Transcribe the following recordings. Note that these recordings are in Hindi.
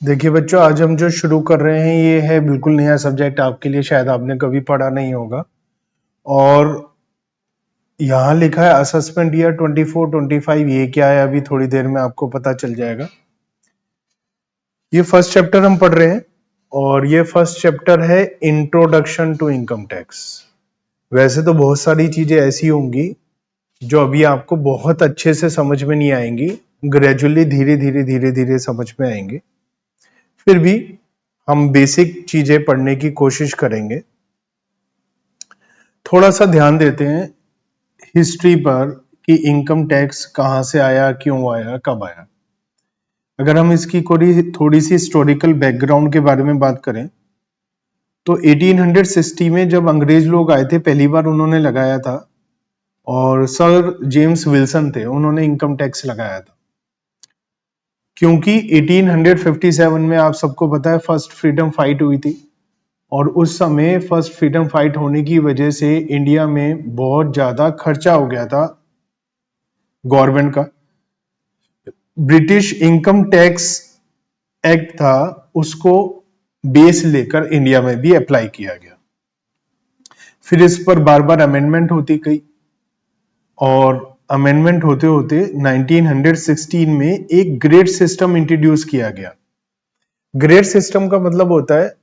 देखिए बच्चों, आज हम जो शुरू कर रहे हैं ये है बिल्कुल नया सब्जेक्ट आपके लिए, शायद आपने कभी पढ़ा नहीं होगा। और यहाँ लिखा है असेसमेंट ईयर 24-25। ये क्या है अभी थोड़ी देर में आपको पता चल जाएगा। ये फर्स्ट चैप्टर हम पढ़ रहे हैं और ये फर्स्ट चैप्टर है इंट्रोडक्शन टू इनकम टैक्स। वैसे तो बहुत सारी चीजें ऐसी होंगी जो अभी आपको बहुत अच्छे से समझ में नहीं आएंगी, ग्रेजुअली धीरे धीरे समझ में आएंगे। फिर भी हम बेसिक चीजें पढ़ने की कोशिश करेंगे। थोड़ा सा ध्यान देते हैं हिस्ट्री पर कि इनकम टैक्स कहां से आया, क्यों आया, कब आया। अगर हम इसकी थोड़ी सी हिस्टोरिकल बैकग्राउंड के बारे में बात करें तो 1860 में जब अंग्रेज लोग आए थे पहली बार उन्होंने लगाया था, और सर जेम्स विल्सन थे, उन्होंने इनकम टैक्स लगाया था। क्योंकि 1857 में आप सबको पता है फर्स्ट फ्रीडम फाइट हुई थी, और उस समय फर्स्ट फ्रीडम फाइट होने की वजह से इंडिया में बहुत ज्यादा खर्चा हो गया था गवर्नमेंट का। ब्रिटिश इनकम टैक्स एक्ट था, उसको बेस लेकर इंडिया में भी अप्लाई किया गया। फिर इस पर बार बार अमेंडमेंट होती गई, और अमेंडमेंट होते होते 1916 में एक ग्रेड सिस्टम इंट्रोड्यूस किया गया। ग्रेड सिस्टम का मतलब होता है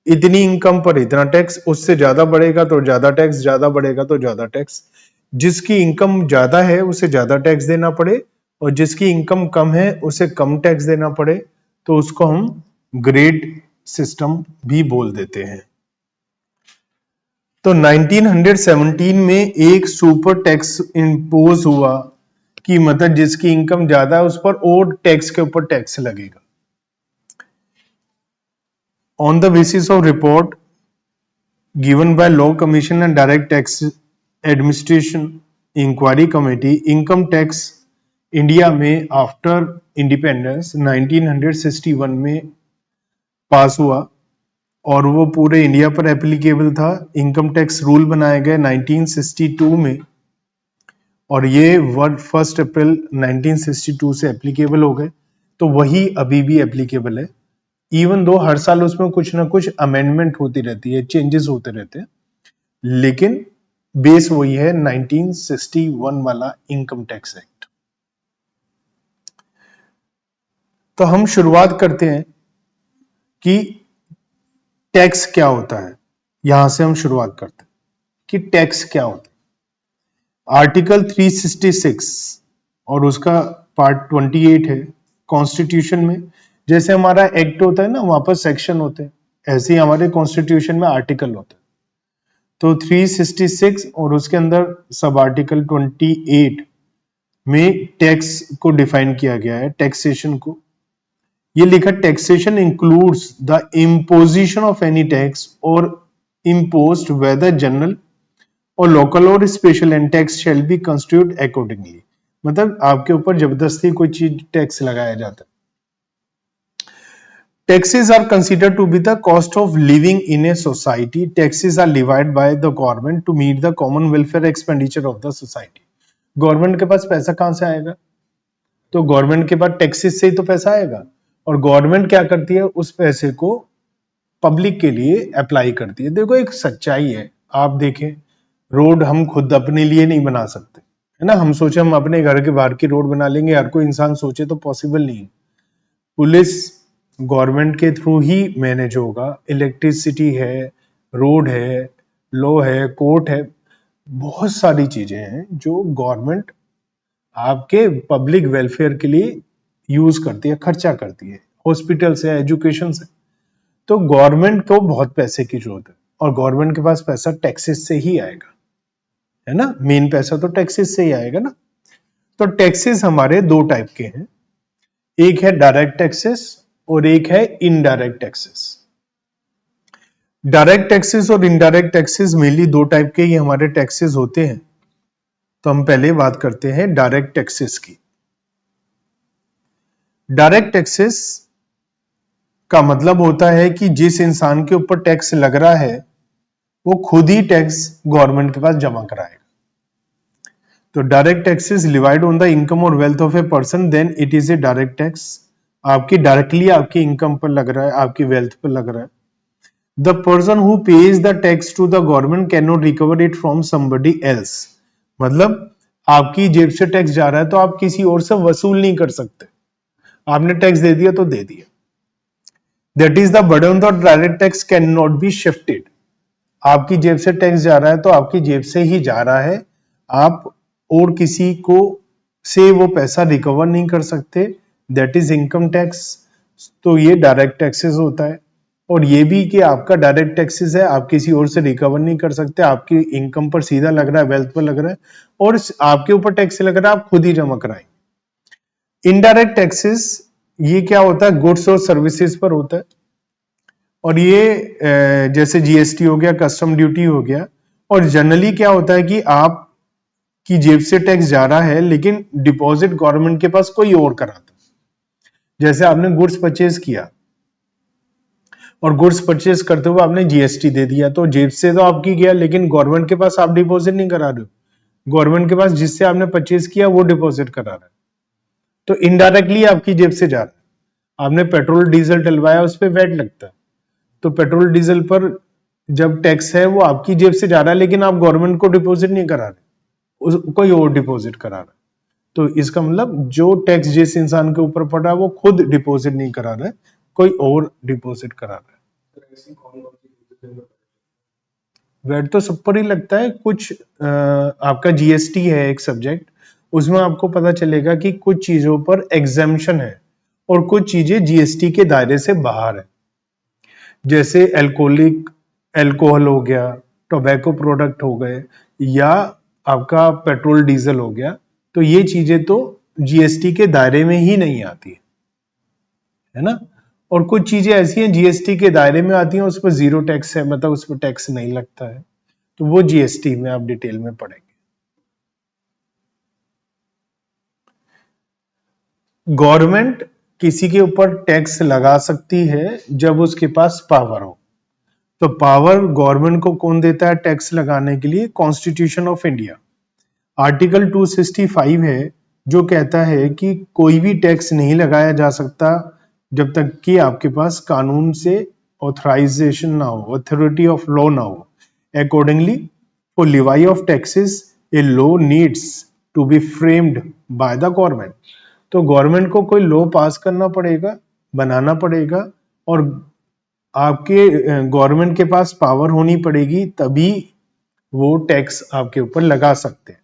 इतनी इनकम पर इतना टैक्स, उससे ज्यादा बढ़ेगा तो ज्यादा टैक्स, ज्यादा बढ़ेगा तो ज्यादा टैक्स। जिसकी इनकम ज्यादा है उसे ज्यादा टैक्स देना पड़े, और जिसकी इनकम कम है उसे कम टैक्स देना पड़े, तो उसको हम ग्रेड सिस्टम भी बोल देते हैं। तो 1917 में एक सुपर टैक्स इंपोज हुआ कि मतलब जिसकी इनकम ज्यादा है उस पर और टैक्स के ऊपर टैक्स लगेगा। On the basis of report given by Law Commission and Direct Tax Administration Inquiry Committee, income tax India में आफ्टर इंडिपेंडेंस 1961 में पास हुआ, और वो पूरे इंडिया पर एप्लीकेबल था। इनकम टैक्स रूल बनाए गए 1962 में, और ये 1 अप्रैल 1962 से एप्लीकेबल हो गए। तो वही अभी भी एप्लीकेबल है, इवन दो हर साल उसमें कुछ ना कुछ अमेंडमेंट होती रहती है, चेंजेस होते रहते हैं, लेकिन बेस वही है 1961 वाला इनकम टैक्स एक्ट। तो हम शुरुआत करते हैं कि टैक्स क्या होता है। यहां से हम शुरुआत करते हैं कि टैक्स क्या होता है। आर्टिकल 366 और उसका पार्ट 28 है कॉन्स्टिट्यूशन में। जैसे हमारा एक्ट होता है ना, वहां पर सेक्शन होते हैं, ऐसे ही हमारे कॉन्स्टिट्यूशन में आर्टिकल होते हैं। तो 366 और उसके अंदर सब आर्टिकल 28 में टैक्स को डिफाइन किया गया है, टैक्सेशन को। ये लिखा, taxation includes the imposition of any tax और imposed whether जनरल और लोकल और special, and tax shall be constitute accordingly. मतलब आपके ऊपर जबरदस्ती कोई चीज टैक्स लगाया जाता है। Taxes are considered to be the cost of living in a society. Taxes are levied by the government to meet the common welfare expenditure of the society. Government के पास पैसा कहां से आएगा? तो गवर्नमेंट के पास टैक्सेस से ही तो पैसा आएगा, और गवर्नमेंट क्या करती है, उस पैसे को पब्लिक के लिए अप्लाई करती है। देखो एक सच्चाई है, आप देखें रोड हम खुद अपने लिए नहीं बना सकते, है ना। हम सोचे हम अपने घर के बाहर की रोड बना लेंगे, हर कोई इंसान सोचे तो पॉसिबल नहीं है। पुलिस गवर्नमेंट के थ्रू ही मैनेज होगा, इलेक्ट्रिसिटी है, रोड है, लॉ है, कोर्ट है, बहुत सारी चीजें हैं जो गवर्नमेंट आपके पब्लिक वेलफेयर के लिए यूज करती है, खर्चा करती है, हॉस्पिटल से, एजुकेशन से। तो गवर्नमेंट को बहुत पैसे की जरूरत है, और गवर्नमेंट के पास पैसा टैक्सेस से ही आएगा, है ना। मेन पैसा तो टैक्सेस से ही आएगा ना। तो टैक्सेस हमारे दो टाइप के हैं, एक है डायरेक्ट टैक्सेस और एक है इनडायरेक्ट टैक्सेस। डायरेक्ट टैक्सेस और इनडायरेक्ट टैक्सेस मेनली दो टाइप के ही हमारे टैक्सेस होते हैं। तो हम पहले बात करते हैं डायरेक्ट टैक्सेस की। डायरेक्ट टैक्सेस का मतलब होता है कि जिस इंसान के ऊपर टैक्स लग रहा है वो खुद ही टैक्स गवर्नमेंट के पास जमा कराएगा। तो direct taxes levied on the income और wealth of a person, then it is a direct tax. आपकी डायरेक्टली आपकी इनकम पर लग रहा है, आपकी वेल्थ पर लग रहा है। The person who pays the tax to the government can not recover it from somebody else. मतलब आपकी जेब से टैक्स जा रहा है तो आप किसी और से वसूल नहीं कर सकते, आपने टैक्स दे दिया तो दे दिया। That is the burden of direct tax can not be shifted. आपकी जेब से टैक्स जा रहा है तो आपकी जेब से ही जा रहा है, आप और किसी को से वो पैसा रिकवर नहीं कर सकते। That is income tax. तो ये डायरेक्ट टैक्सेस होता है। और ये भी कि आपका डायरेक्ट टैक्सेस है, आप किसी और से रिकवर नहीं कर सकते, आपकी इनकम पर सीधा लग रहा है, वेल्थ पर लग रहा है, और आपके ऊपर टैक्स लग रहा है, आप खुद ही जमा कराएंगे। इनडायरेक्ट टैक्सेस ये क्या होता है, गुड्स और सर्विसेज पर होता है। और ये जैसे जीएसटी हो गया, कस्टम ड्यूटी हो गया। और जनरली क्या होता है कि आप की जेब से टैक्स जा रहा है लेकिन डिपॉजिट गवर्नमेंट के पास कोई और कराता है। जैसे आपने गुड्स परचेज किया और गुड्स परचेज करते हुए आपने जीएसटी दे दिया, तो जेब से तो आपकी गया लेकिन गवर्नमेंट के पास आप डिपॉजिट नहीं करा रहे हो, गवर्नमेंट के पास जिससे आपने परचेज किया वो डिपॉजिट करा रहा है। तो इनडायरेक्टली आपकी जेब से जा रहा है। आपने पेट्रोल डीजल डलवाया, उस पर वैट लगता है, तो पेट्रोल डीजल पर जब टैक्स है वो आपकी जेब से जा रहा है लेकिन आप गवर्नमेंट को डिपॉजिट नहीं करा रहे, कोई और डिपॉजिट करा रहा है। तो इसका मतलब जो टैक्स जिस इंसान के ऊपर पड़ रहा है वो खुद डिपॉजिट नहीं करा रहा है, कोई और डिपॉजिट करा रहा है। वैट तो सब पर ही लगता है। कुछ आपका जीएसटी है एक सब्जेक्ट, उसमें आपको पता चलेगा कि कुछ चीजों पर एग्जेम्पशन है और कुछ चीजें जीएसटी के दायरे से बाहर है। जैसे एल्कोहल हो गया, टोबैको प्रोडक्ट हो गए, या आपका पेट्रोल डीजल हो गया, तो ये चीजें तो जीएसटी के दायरे में ही नहीं आती है ना। और कुछ चीजें ऐसी हैं जीएसटी के दायरे में आती हैं, उस पर जीरो टैक्स है, मतलब उस पर टैक्स नहीं लगता है, तो वो जीएसटी में आप डिटेल में पढ़ेंगे। गवर्नमेंट किसी के ऊपर टैक्स लगा सकती है जब उसके पास पावर हो। तो पावर गवर्नमेंट को कौन देता है टैक्स लगाने के लिए? कॉन्स्टिट्यूशन ऑफ इंडिया आर्टिकल 265 है, जो कहता है कि कोई भी टैक्स नहीं लगाया जा सकता जब तक कि आपके पास कानून से ऑथराइजेशन ना हो, अथॉरिटी ऑफ लॉ ना हो। Accordingly for levy of taxes a law needs to be framed by the government. तो गवर्नमेंट को कोई लॉ पास करना पड़ेगा, बनाना पड़ेगा, और आपके गवर्नमेंट के पास पावर होनी पड़ेगी, तभी वो टैक्स आपके ऊपर लगा सकते हैं।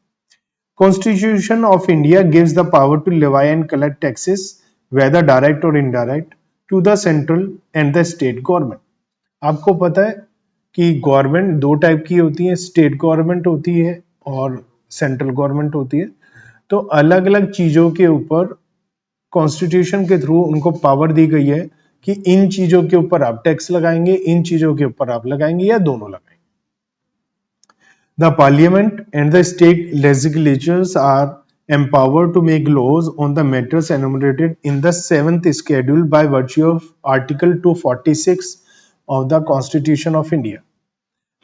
Constitution of India gives the power to levy and collect taxes, whether direct or indirect, to the central and the state government. आपको पता है कि गवर्नमेंट दो टाइप की होती है, स्टेट गवर्नमेंट होती है और सेंट्रल गवर्नमेंट होती है। तो अलग अलग चीजों के ऊपर कॉन्स्टिट्यूशन के थ्रू उनको पावर दी गई है कि इन चीजों के ऊपर आप टैक्स लगाएंगे, इन चीजों के ऊपर आप लगाएंगे, या दोनों लगाएंगे। The Parliament and the state legislatures are empowered to make laws on the matters enumerated in the 7th schedule by virtue of Article 246 of the Constitution of India.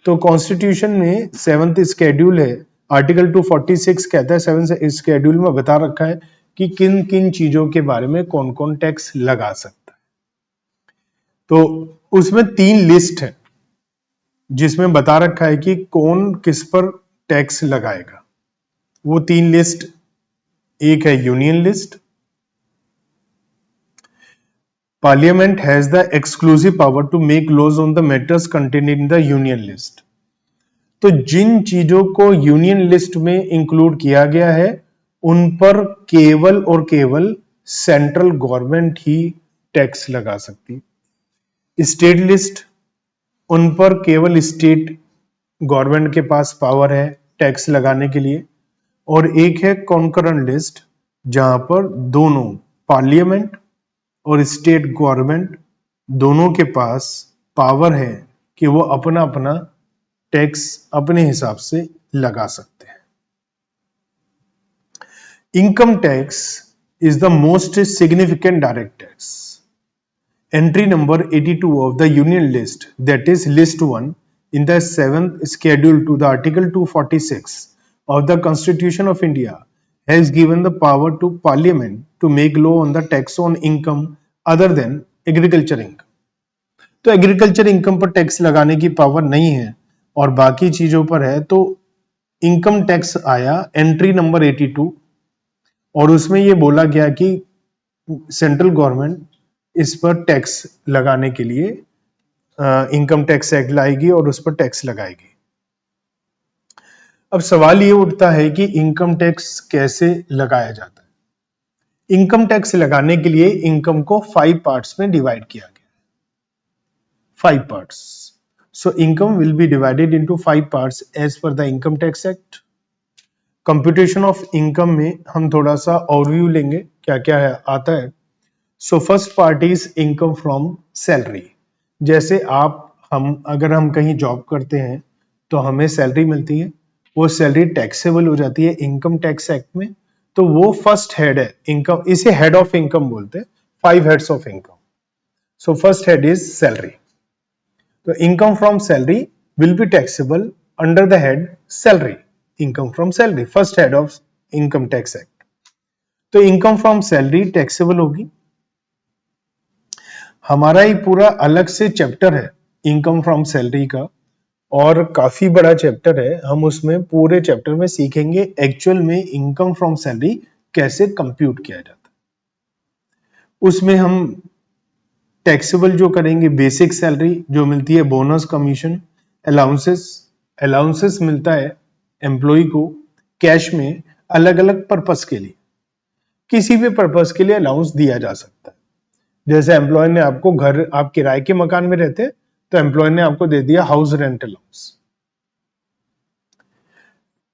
तो कॉन्स्टिट्यूशन में 7th स्केड्यूल है, आर्टिकल 246 कहता है, 7th स्केड्यूल में बता रखा है कि किन किन चीजों के बारे में कौन कौन टैक्स लगा सकता है। तो उसमें 3 लिस्ट है जिसमें बता रखा है कि कौन किस पर टैक्स लगाएगा। वो 3 लिस्ट, एक है union list. Parliament has the exclusive power to make laws on the matters contained in the union list. तो जिन चीजों को यूनियन लिस्ट में इंक्लूड किया गया है उन पर केवल और केवल सेंट्रल गवर्नमेंट ही टैक्स लगा सकती है। स्टेट लिस्ट, उन पर केवल स्टेट गवर्नमेंट के पास पावर है टैक्स लगाने के लिए। और एक है कॉन्करेंट लिस्ट, जहां पर दोनों पार्लियामेंट और स्टेट गवर्नमेंट दोनों के पास पावर है कि वो अपना अपना टैक्स अपने हिसाब से लगा सकते हैं। Income tax is the most significant direct tax. Entry number 82 of the Union List, that is List 1, in the 7th schedule to the Article 246 of the Constitution of India, has given the power to Parliament to make law on the tax on income other than agriculture income. तो एग्रीकल्चर इनकम पर टैक्स लगाने की पावर नहीं है और बाकी चीजों पर है, तो इनकम टैक्स आया एंट्री नंबर 82 और उसमें ये बोला गया कि सेंट्रल गवर्नमेंट इस पर टैक्स लगाने के लिए इनकम टैक्स एक्ट लाएगी और उस पर टैक्स लगाएगी। अब सवाल ये उठता है कि इनकम टैक्स कैसे लगाया जाता है। इनकम टैक्स लगाने के लिए इनकम को 5 पार्ट्स में डिवाइड किया गया है। 5 parts. So income will be divided into 5 parts as per the income tax act. Computation of income में हम थोड़ा सा ओवरव्यू लेंगे क्या क्या है, आता है। So first part is income from salary. जैसे अगर हम कहीं जॉब करते हैं तो हमें सैलरी मिलती है, वो सैलरी टैक्सेबल हो जाती है इनकम टैक्स एक्ट में, तो वो फर्स्ट हेड है इनकम, इसे हेड ऑफ इनकम बोलते हैं। 5 heads of income. So first head is salary. तो income from salary will be taxable under the head salary. Income from salary first head of income tax act. तो इनकम फ्रॉम सैलरी टैक्सेबल होगी। हमारा ही पूरा अलग से चैप्टर है इनकम फ्रॉम सैलरी का और काफी बड़ा चैप्टर है। हम उसमें पूरे चैप्टर में सीखेंगे एक्चुअल में इनकम फ्रॉम सैलरी कैसे कंप्यूट किया जाता है। उसमें हम टैक्सेबल जो करेंगे बेसिक सैलरी जो मिलती है, बोनस, कमीशन, अलाउंसेस मिलता है एम्प्लॉय को कैश में अलग अलग पर्पस के लिए। किसी भी पर्पस के लिए अलाउंस दिया जा सकता है। जैसे एम्प्लॉय ने आपको घर, आप किराए के मकान में रहते हैं तो एम्प्लॉय ने आपको दे दिया हाउस रेंट अलाउंस।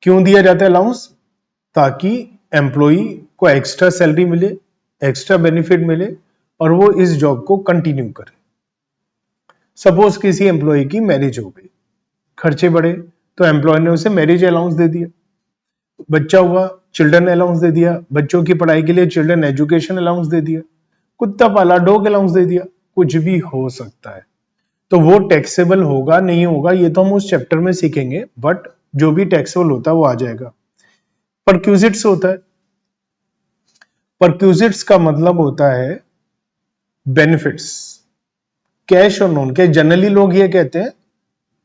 क्यों दिया जाता है अलाउंस? ताकि एम्प्लॉय को एक्स्ट्रा सैलरी मिले, एक्स्ट्रा बेनिफिट मिले और वो इस जॉब को कंटिन्यू करे। सपोज किसी एम्प्लॉय की मैरिज हो गई, खर्चे बढ़े तो एम्प्लॉय ने उसे मैरिज अलाउंस दे दिया। बच्चा हुआ, चिल्ड्रन अलाउंस दे दिया, बच्चों की पढ़ाई के लिए चिल्ड्रन एजुकेशन अलाउंस दे दिया। कुत्ता पाला, डॉग अलाउंस दे दिया। कुछ भी हो सकता है। तो वो टैक्सेबल होगा नहीं होगा ये तो हम उस चैप्टर में सीखेंगे, बट जो भी टैक्सेबल होता है वो आ जाएगा। परक्यूजिट्स होता है। परक्यूजिट्स का मतलब होता है बेनिफिट्स, कैश और नॉन कैश। जनरली लोग ये कहते हैं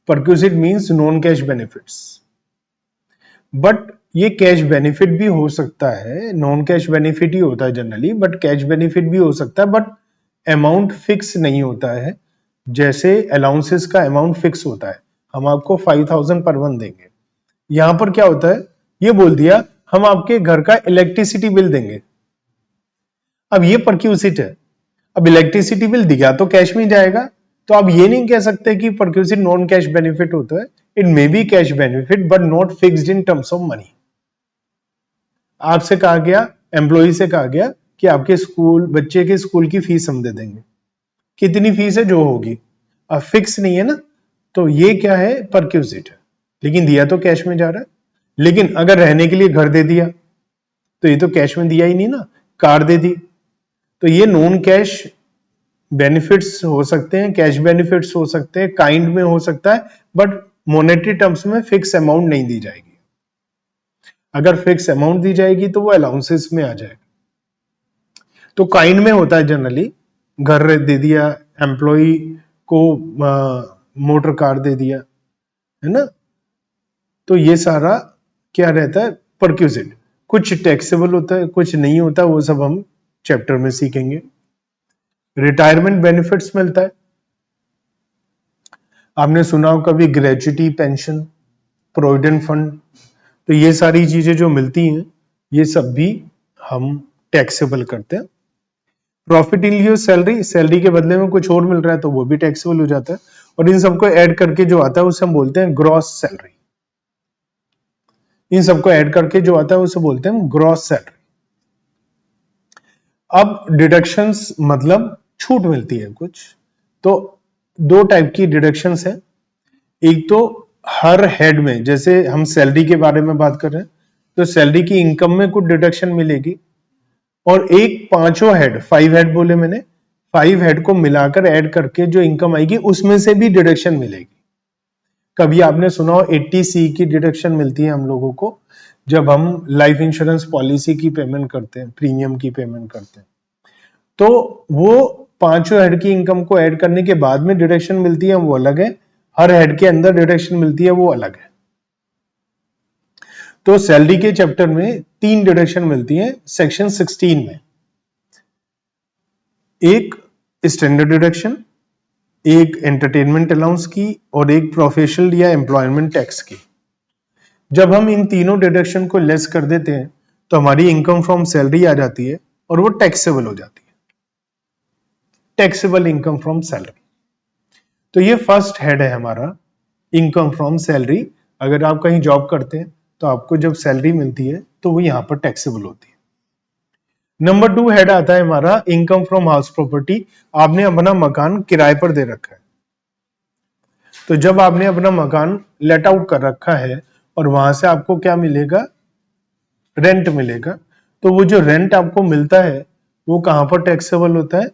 perquisite means non cash benefits, but ये कैश बेनिफिट भी हो सकता है। नॉन कैश बेनिफिट ही होता है जनरली, बट कैश बेनिफिट भी हो सकता है, बट अमाउंट फिक्स नहीं होता है। जैसे अलाउंसेस का अमाउंट फिक्स होता है, हम आपको 5000 पर मंथ देंगे। यहां पर क्या होता है, ये बोल दिया हम आपके घर का इलेक्ट्रिसिटी बिल देंगे। अब ये परक्यूजिट है। अब इलेक्ट्रिसिटी बिल दिया तो कैश में जाएगा, तो आप ये नहीं कह सकते कि परक्यूजिट नॉन कैश बेनिफिट होता है। It may be cash benefit but not fixed in terms of money. आपसे कहा गया, एम्प्लॉय से कहा गया कि आपके स्कूल, बच्चे के स्कूल की फीस हम दे देंगे। कितनी फीस है जो होगी, अब फिक्स नहीं है ना, तो ये क्या है, परक्यूजिट है। लेकिन दिया तो कैश में जा रहा है। लेकिन अगर रहने के लिए घर दे दिया तो ये तो कैश में दिया ही नहीं ना, कार दे दी। तो ये नॉन कैश बेनिफिट्स हो सकते हैं, कैश बेनिफिट्स हो सकते हैं, काइंड में हो सकता है, बट मॉनेटरी टर्म्स में फिक्स अमाउंट नहीं दी जाएगी। अगर फिक्स अमाउंट दी जाएगी तो वो अलाउंसेस में आ जाएगा। तो काइंड में होता है जनरली, घर दे दिया, एम्प्लॉय को मोटर कार दे दिया, है ना। तो ये सारा क्या रहता है, परक्यूजिट। कुछ टैक्सेबल होता है, कुछ नहीं होता, वो सब हम चैप्टर में सीखेंगे। रिटायरमेंट बेनिफिट्स मिलता है, आपने सुना हो कभी, ग्रेच्युटी, पेंशन, प्रोविडेंट फंड। तो ये सारी चीजें जो मिलती हैं ये सब भी हम टैक्सेबल करते हैं। प्रॉफिट इन लिeu सैलरी, सैलरी के बदले में कुछ और मिल रहा है तो वो भी टैक्सेबल हो जाता है। और इन सबको ऐड करके जो आता है उसे हम बोलते हैं ग्रॉस सैलरी। इन सबको ऐड करके जो आता है उसे बोलते हैं ग्रॉस सैलरी। अब डिडक्शंस मतलब छूट मिलती है कुछ। तो दो टाइप की डिडक्शंस है। एक तो हर हेड में, जैसे हम सैलरी के बारे में बात कर रहे हैं तो सैलरी की इनकम में कुछ डिडक्शन मिलेगी, और एक पांचों हेड, 5 हेड बोले मैंने, 5 हेड को मिलाकर ऐड करके जो इनकम आएगी उसमें से भी डिडक्शन मिलेगी। कभी आपने सुना हो 80C की डिडक्शन मिलती है हम लोगों को जब हम लाइफ इंश्योरेंस पॉलिसी की पेमेंट करते हैं, प्रीमियम की पेमेंट करते हैं। तो वो पांचों हेड की इनकम को ऐड करने के बाद में डिडक्शन मिलती है वो अलग है, हर हेड के अंदर डिडक्शन मिलती है वो अलग है। तो सैलरी के चैप्टर में 3 डिडक्शन मिलती है सेक्शन 16 में, एक स्टैंडर्ड डिडक्शन, एक एंटरटेनमेंट अलाउंस की और एक प्रोफेशनल या एम्प्लॉयमेंट टैक्स की। जब हम इन तीनों डिडक्शन को लेस कर देते हैं तो हमारी इनकम फ्रॉम सैलरी आ जाती है और वो टैक्सेबल हो जाती है, टैक्सेबल इनकम फ्रॉम सैलरी। तो ये फर्स्ट हेड है हमारा, इनकम फ्रॉम सैलरी। अगर आप कहीं जॉब करते हैं तो आपको जब सैलरी मिलती है तो वो यहां पर टैक्सेबल होती है। नंबर 2 हेड आता है हमारा इनकम फ्रॉम हाउस प्रॉपर्टी। आपने अपना मकान किराए पर दे रखा है, तो जब आपने अपना मकान लेट आउट कर रखा है और वहां से आपको क्या मिलेगा, रेंट मिलेगा, तो वो जो रेंट आपको मिलता है वो कहां पर टैक्सेबल होता है,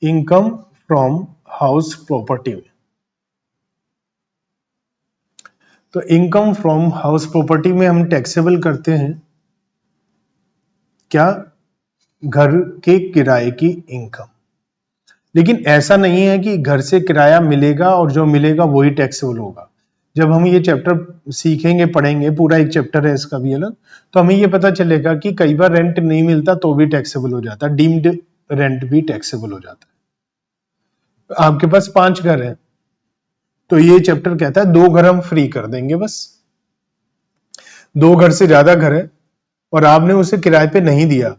इनकम फ्रॉम हाउस प्रॉपर्टी में। तो इनकम फ्रॉम हाउस प्रॉपर्टी में हम टैक्सेबल करते हैं क्या, घर के किराए की इनकम। लेकिन ऐसा नहीं है कि घर से किराया मिलेगा और जो मिलेगा वही टैक्सेबल होगा। जब हम ये चैप्टर सीखेंगे, पढ़ेंगे, पूरा एक चैप्टर है इसका भी अलग, तो हमें ये पता चलेगा कि कई बार रेंट नहीं मिलता तो भी टैक्सेबल हो जाता है, डीम्ड रेंट भी टैक्सेबल हो जाता है। आपके पास 5 घर है तो ये चैप्टर कहता है 2 घर हम फ्री कर देंगे बस। 2 घर से ज्यादा घर है और आपने उसे किराए पे नहीं दिया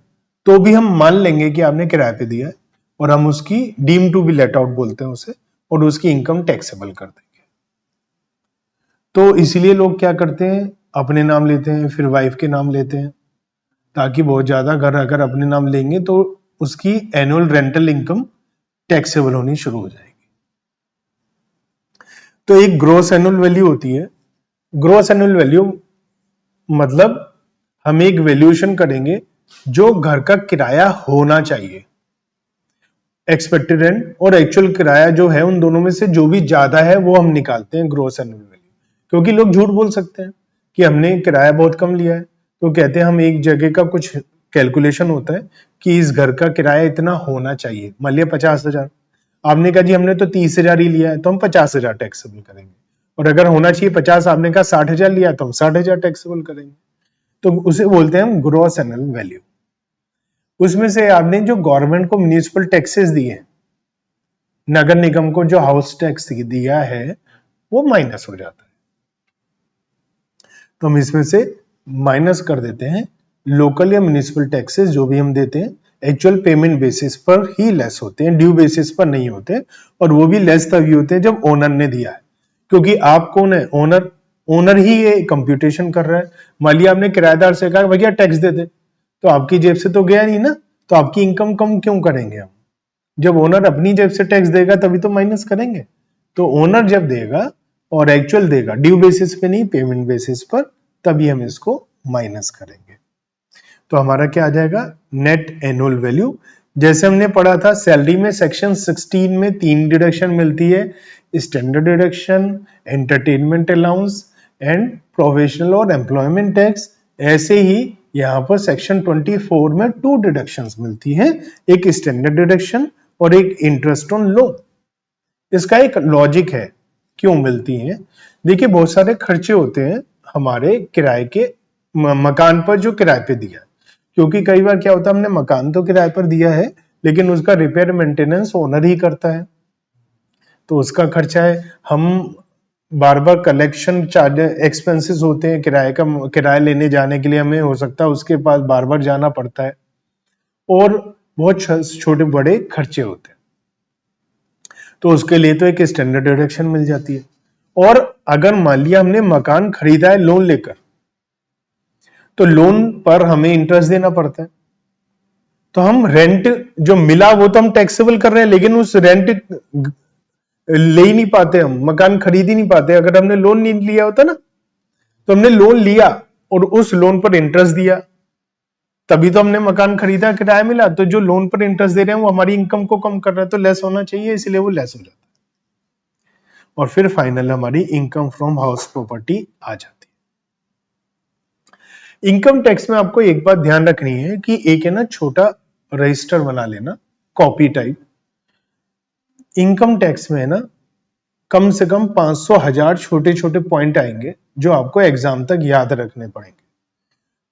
तो भी हम मान लेंगे कि आपने किराए पे दिया है और हम उसकी deem to be let out बोलते हैं उसे, और उसकी इनकम टैक्सेबल कर देंगे। तो इसीलिए लोग क्या करते हैं, अपने नाम लेते हैं फिर वाइफ के नाम लेते हैं, ताकि बहुत ज्यादा घर अगर अपने नाम लेंगे तो उसकी एनुअल रेंटल इनकम टैक्सेबल होनी शुरू हो जाएगी। तो एक ग्रॉस एनुअल वैल्यू होती है। ग्रॉस एनुअल वैल्यू मतलब हम एक वैल्यूएशन करेंगे जो घर का किराया होना चाहिए, एक्सपेक्टेड रेंट और एक्चुअल किराया जो है उन दोनों में से जो भी ज्यादा है वो हम निकालते हैं ग्रॉस एनुअल वैल्यू। क्योंकि लोग झूठ बोल सकते हैं कि हमने किराया बहुत कम लिया है, तो कहते हैं हम एक जगह का कुछ कैलकुलेशन होता है कि इस घर का किराया इतना होना चाहिए, मान लिया 50,000, आपने कहा जी हमने तो 30,000 ही लिया है तो हम 50,000 टैक्सेबल करेंगे, और अगर होना चाहिए 50, आपने कहा 60,000 लिया तो हम 60,000 टैक्सेबल करेंगे। तो उसे बोलते हैं हम ग्रॉस एनुअल वैल्यू। उसमें से आपने जो गवर्नमेंट को म्युनिसिपल टैक्सेस दिए, नगर निगम को जो हाउस टैक्स दिया है वो माइनस हो जाता है, तो हम इसमें से माइनस कर देते हैं लोकल या म्युनिसिपल टैक्सेस जो भी हम देते हैं, एक्चुअल पेमेंट बेसिस पर ही लेस होते हैं, ड्यू बेसिस पर नहीं होते, और वो भी लेस तभी होते हैं जब ओनर ने दिया है। क्योंकि आप कौन है, ओनर, ओनर ही ये कंप्यूटेशन कर रहा है। मान लिया आपने किराएदार से कहा भैया टैक्स दे दे, तो आपकी जेब से तो गया नहीं ना, तो आपकी इनकम कम क्यों करेंगे हम, जब ओनर अपनी जेब से टैक्स देगा तभी तो माइनस करेंगे। तो ओनर जब देगा और एक्चुअल देगा, ड्यू बेसिस पे नहीं पेमेंट बेसिस पर, तभी हम इसको माइनस करेंगे। तो हमारा क्या आ जाएगा, नेट एनुअल वैल्यू। जैसे हमने पढ़ा था सैलरी में सेक्शन 16 में 3 डिडक्शन मिलती है, standard deduction, entertainment allowance and professional और एम्प्लॉयमेंट टैक्स। ऐसे ही यहाँ पर सेक्शन 24 में 2 डिडक्शंस मिलती हैं, एक स्टैंडर्ड डिडक्शन और एक इंटरेस्ट ऑन लोन। इसका एक लॉजिक है क्यों मिलती हैं। देखिए बहुत सारे खर्चे होते हैं हमारे किराए के, मकान पर जो किराए पे दिया है, क्योंकि कई बार क्या होता है हमने मकान तो किराए पर दिया है लेकिन उसका रिपेयर मेंटेनेंस ओनर ही करता है, तो उसका खर्चा है। हम बार बार कलेक्शन चार्ज एक्सपेंसेस होते हैं, किराए का किराया लेने जाने के लिए हमें हो सकता है उसके पास बार बार जाना पड़ता है, और बहुत छोटे बड़े खर्चे होते हैं, तो उसके लिए तो एक स्टैंडर्ड डिडक्शन मिल जाती है। और अगर मान लिया हमने मकान खरीदा है लोन लेकर, तो लोन पर हमें इंटरेस्ट देना पड़ता है, तो हम रेंट जो मिला वो तो हम टैक्सेबल कर रहे हैं, लेकिन उस रेंट ले ही नहीं पाते, हम मकान खरीद ही नहीं पाते। अगर हमने लोन नहीं लिया होता ना, तो हमने लोन लिया और उस लोन पर इंटरेस्ट दिया, तभी तो हमने मकान खरीदा, किराया मिला। तो जो लोन पर इंटरेस्ट दे रहे हैं वो हमारी इनकम को कम कर रहा है, तो लेस होना चाहिए, इसलिए वो लेस हो जाता है। और फिर फाइनल हमारी इनकम फ्रॉम हाउस प्रॉपर्टी आ जाती है। इनकम टैक्स में आपको एक बात ध्यान रखनी है कि एक है ना छोटा रजिस्टर बना लेना, कॉपी टाइप। इनकम टैक्स में है ना, कम से कम 500,000 छोटे छोटे पॉइंट आएंगे जो आपको एग्जाम तक याद रखने पड़ेंगे।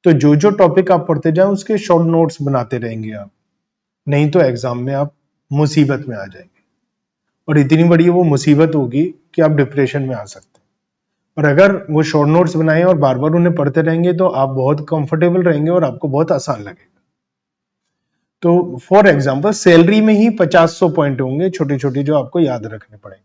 तो जो जो टॉपिक आप पढ़ते जाए उसके शॉर्ट नोट्स बनाते रहेंगे आप, नहीं तो एग्जाम में आप मुसीबत में आ जाएंगे, और इतनी बड़ी वो मुसीबत होगी कि आप डिप्रेशन में आ सकते हैं। और अगर वो शॉर्ट नोट्स बनाए और बार बार उन्हें पढ़ते रहेंगे तो आप बहुत कंफर्टेबल रहेंगे और आपको बहुत आसान लगेगा। तो फॉर एग्जाम्पल सैलरी में ही 50-100 पॉइंट होंगे छोटे छोटे जो आपको याद रखने पड़ेंगे।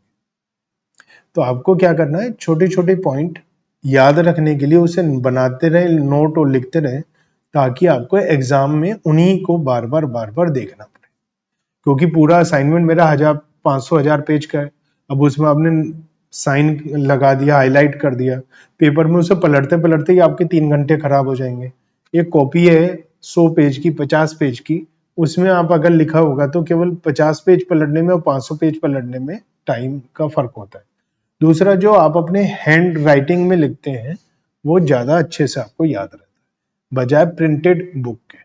तो आपको क्या करना है, छोटे छोटे पॉइंट याद रखने के लिए उसे बनाते रहे नोट और लिखते रहे, ताकि आपको एग्जाम में उन्हीं को बार बार देखना पड़े। क्योंकि पूरा असाइनमेंट मेरा 500,000 पेज का है, अब उसमें आपने साइन लगा दिया, हाईलाइट कर दिया, पेपर में उसे पलटते पलटते ही आपके 3 घंटे खराब हो जाएंगे। एक कॉपी है 100 पेज की, 50 पेज की, उसमें आप अगर लिखा होगा तो केवल 50 पेज पलटने में और 500 पेज पलटने में टाइम का फर्क होता है। दूसरा, जो आप अपने हैंड राइटिंग में लिखते हैं वो ज्यादा अच्छे से आपको याद रहता है बजाय प्रिंटेड बुक के।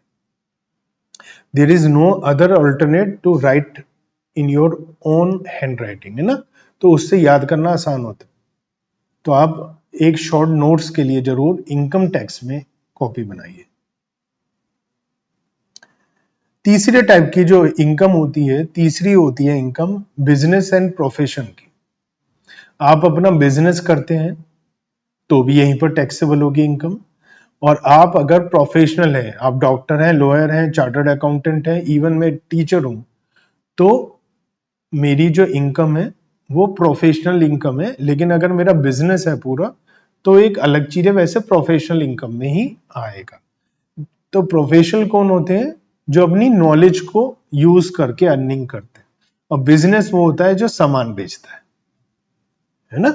There is no other alternate to write in your own hand writing, है ना, तो उससे याद करना आसान होता है। तो आप एक शॉर्ट नोट्स के लिए जरूर इनकम टैक्स में कॉपी बनाइए। तीसरे टाइप की जो इनकम होती है, तीसरी होती है इनकम बिजनेस एंड प्रोफेशन की। आप अपना बिजनेस करते हैं तो भी यहीं पर टैक्सेबल होगी इनकम, और आप अगर प्रोफेशनल हैं, आप डॉक्टर हैं, लॉयर हैं, चार्टर्ड अकाउंटेंट हैं, इवन मैं टीचर हूं, तो मेरी जो इनकम है वो प्रोफेशनल इनकम है। लेकिन अगर मेरा बिजनेस है पूरा तो एक अलग चीज है, वैसे प्रोफेशनल इनकम में ही आएगा। तो प्रोफेशनल कौन होते हैं, जो अपनी नॉलेज को यूज करके अर्निंग करते हैं, और बिजनेस वो होता है जो सामान बेचता है ना।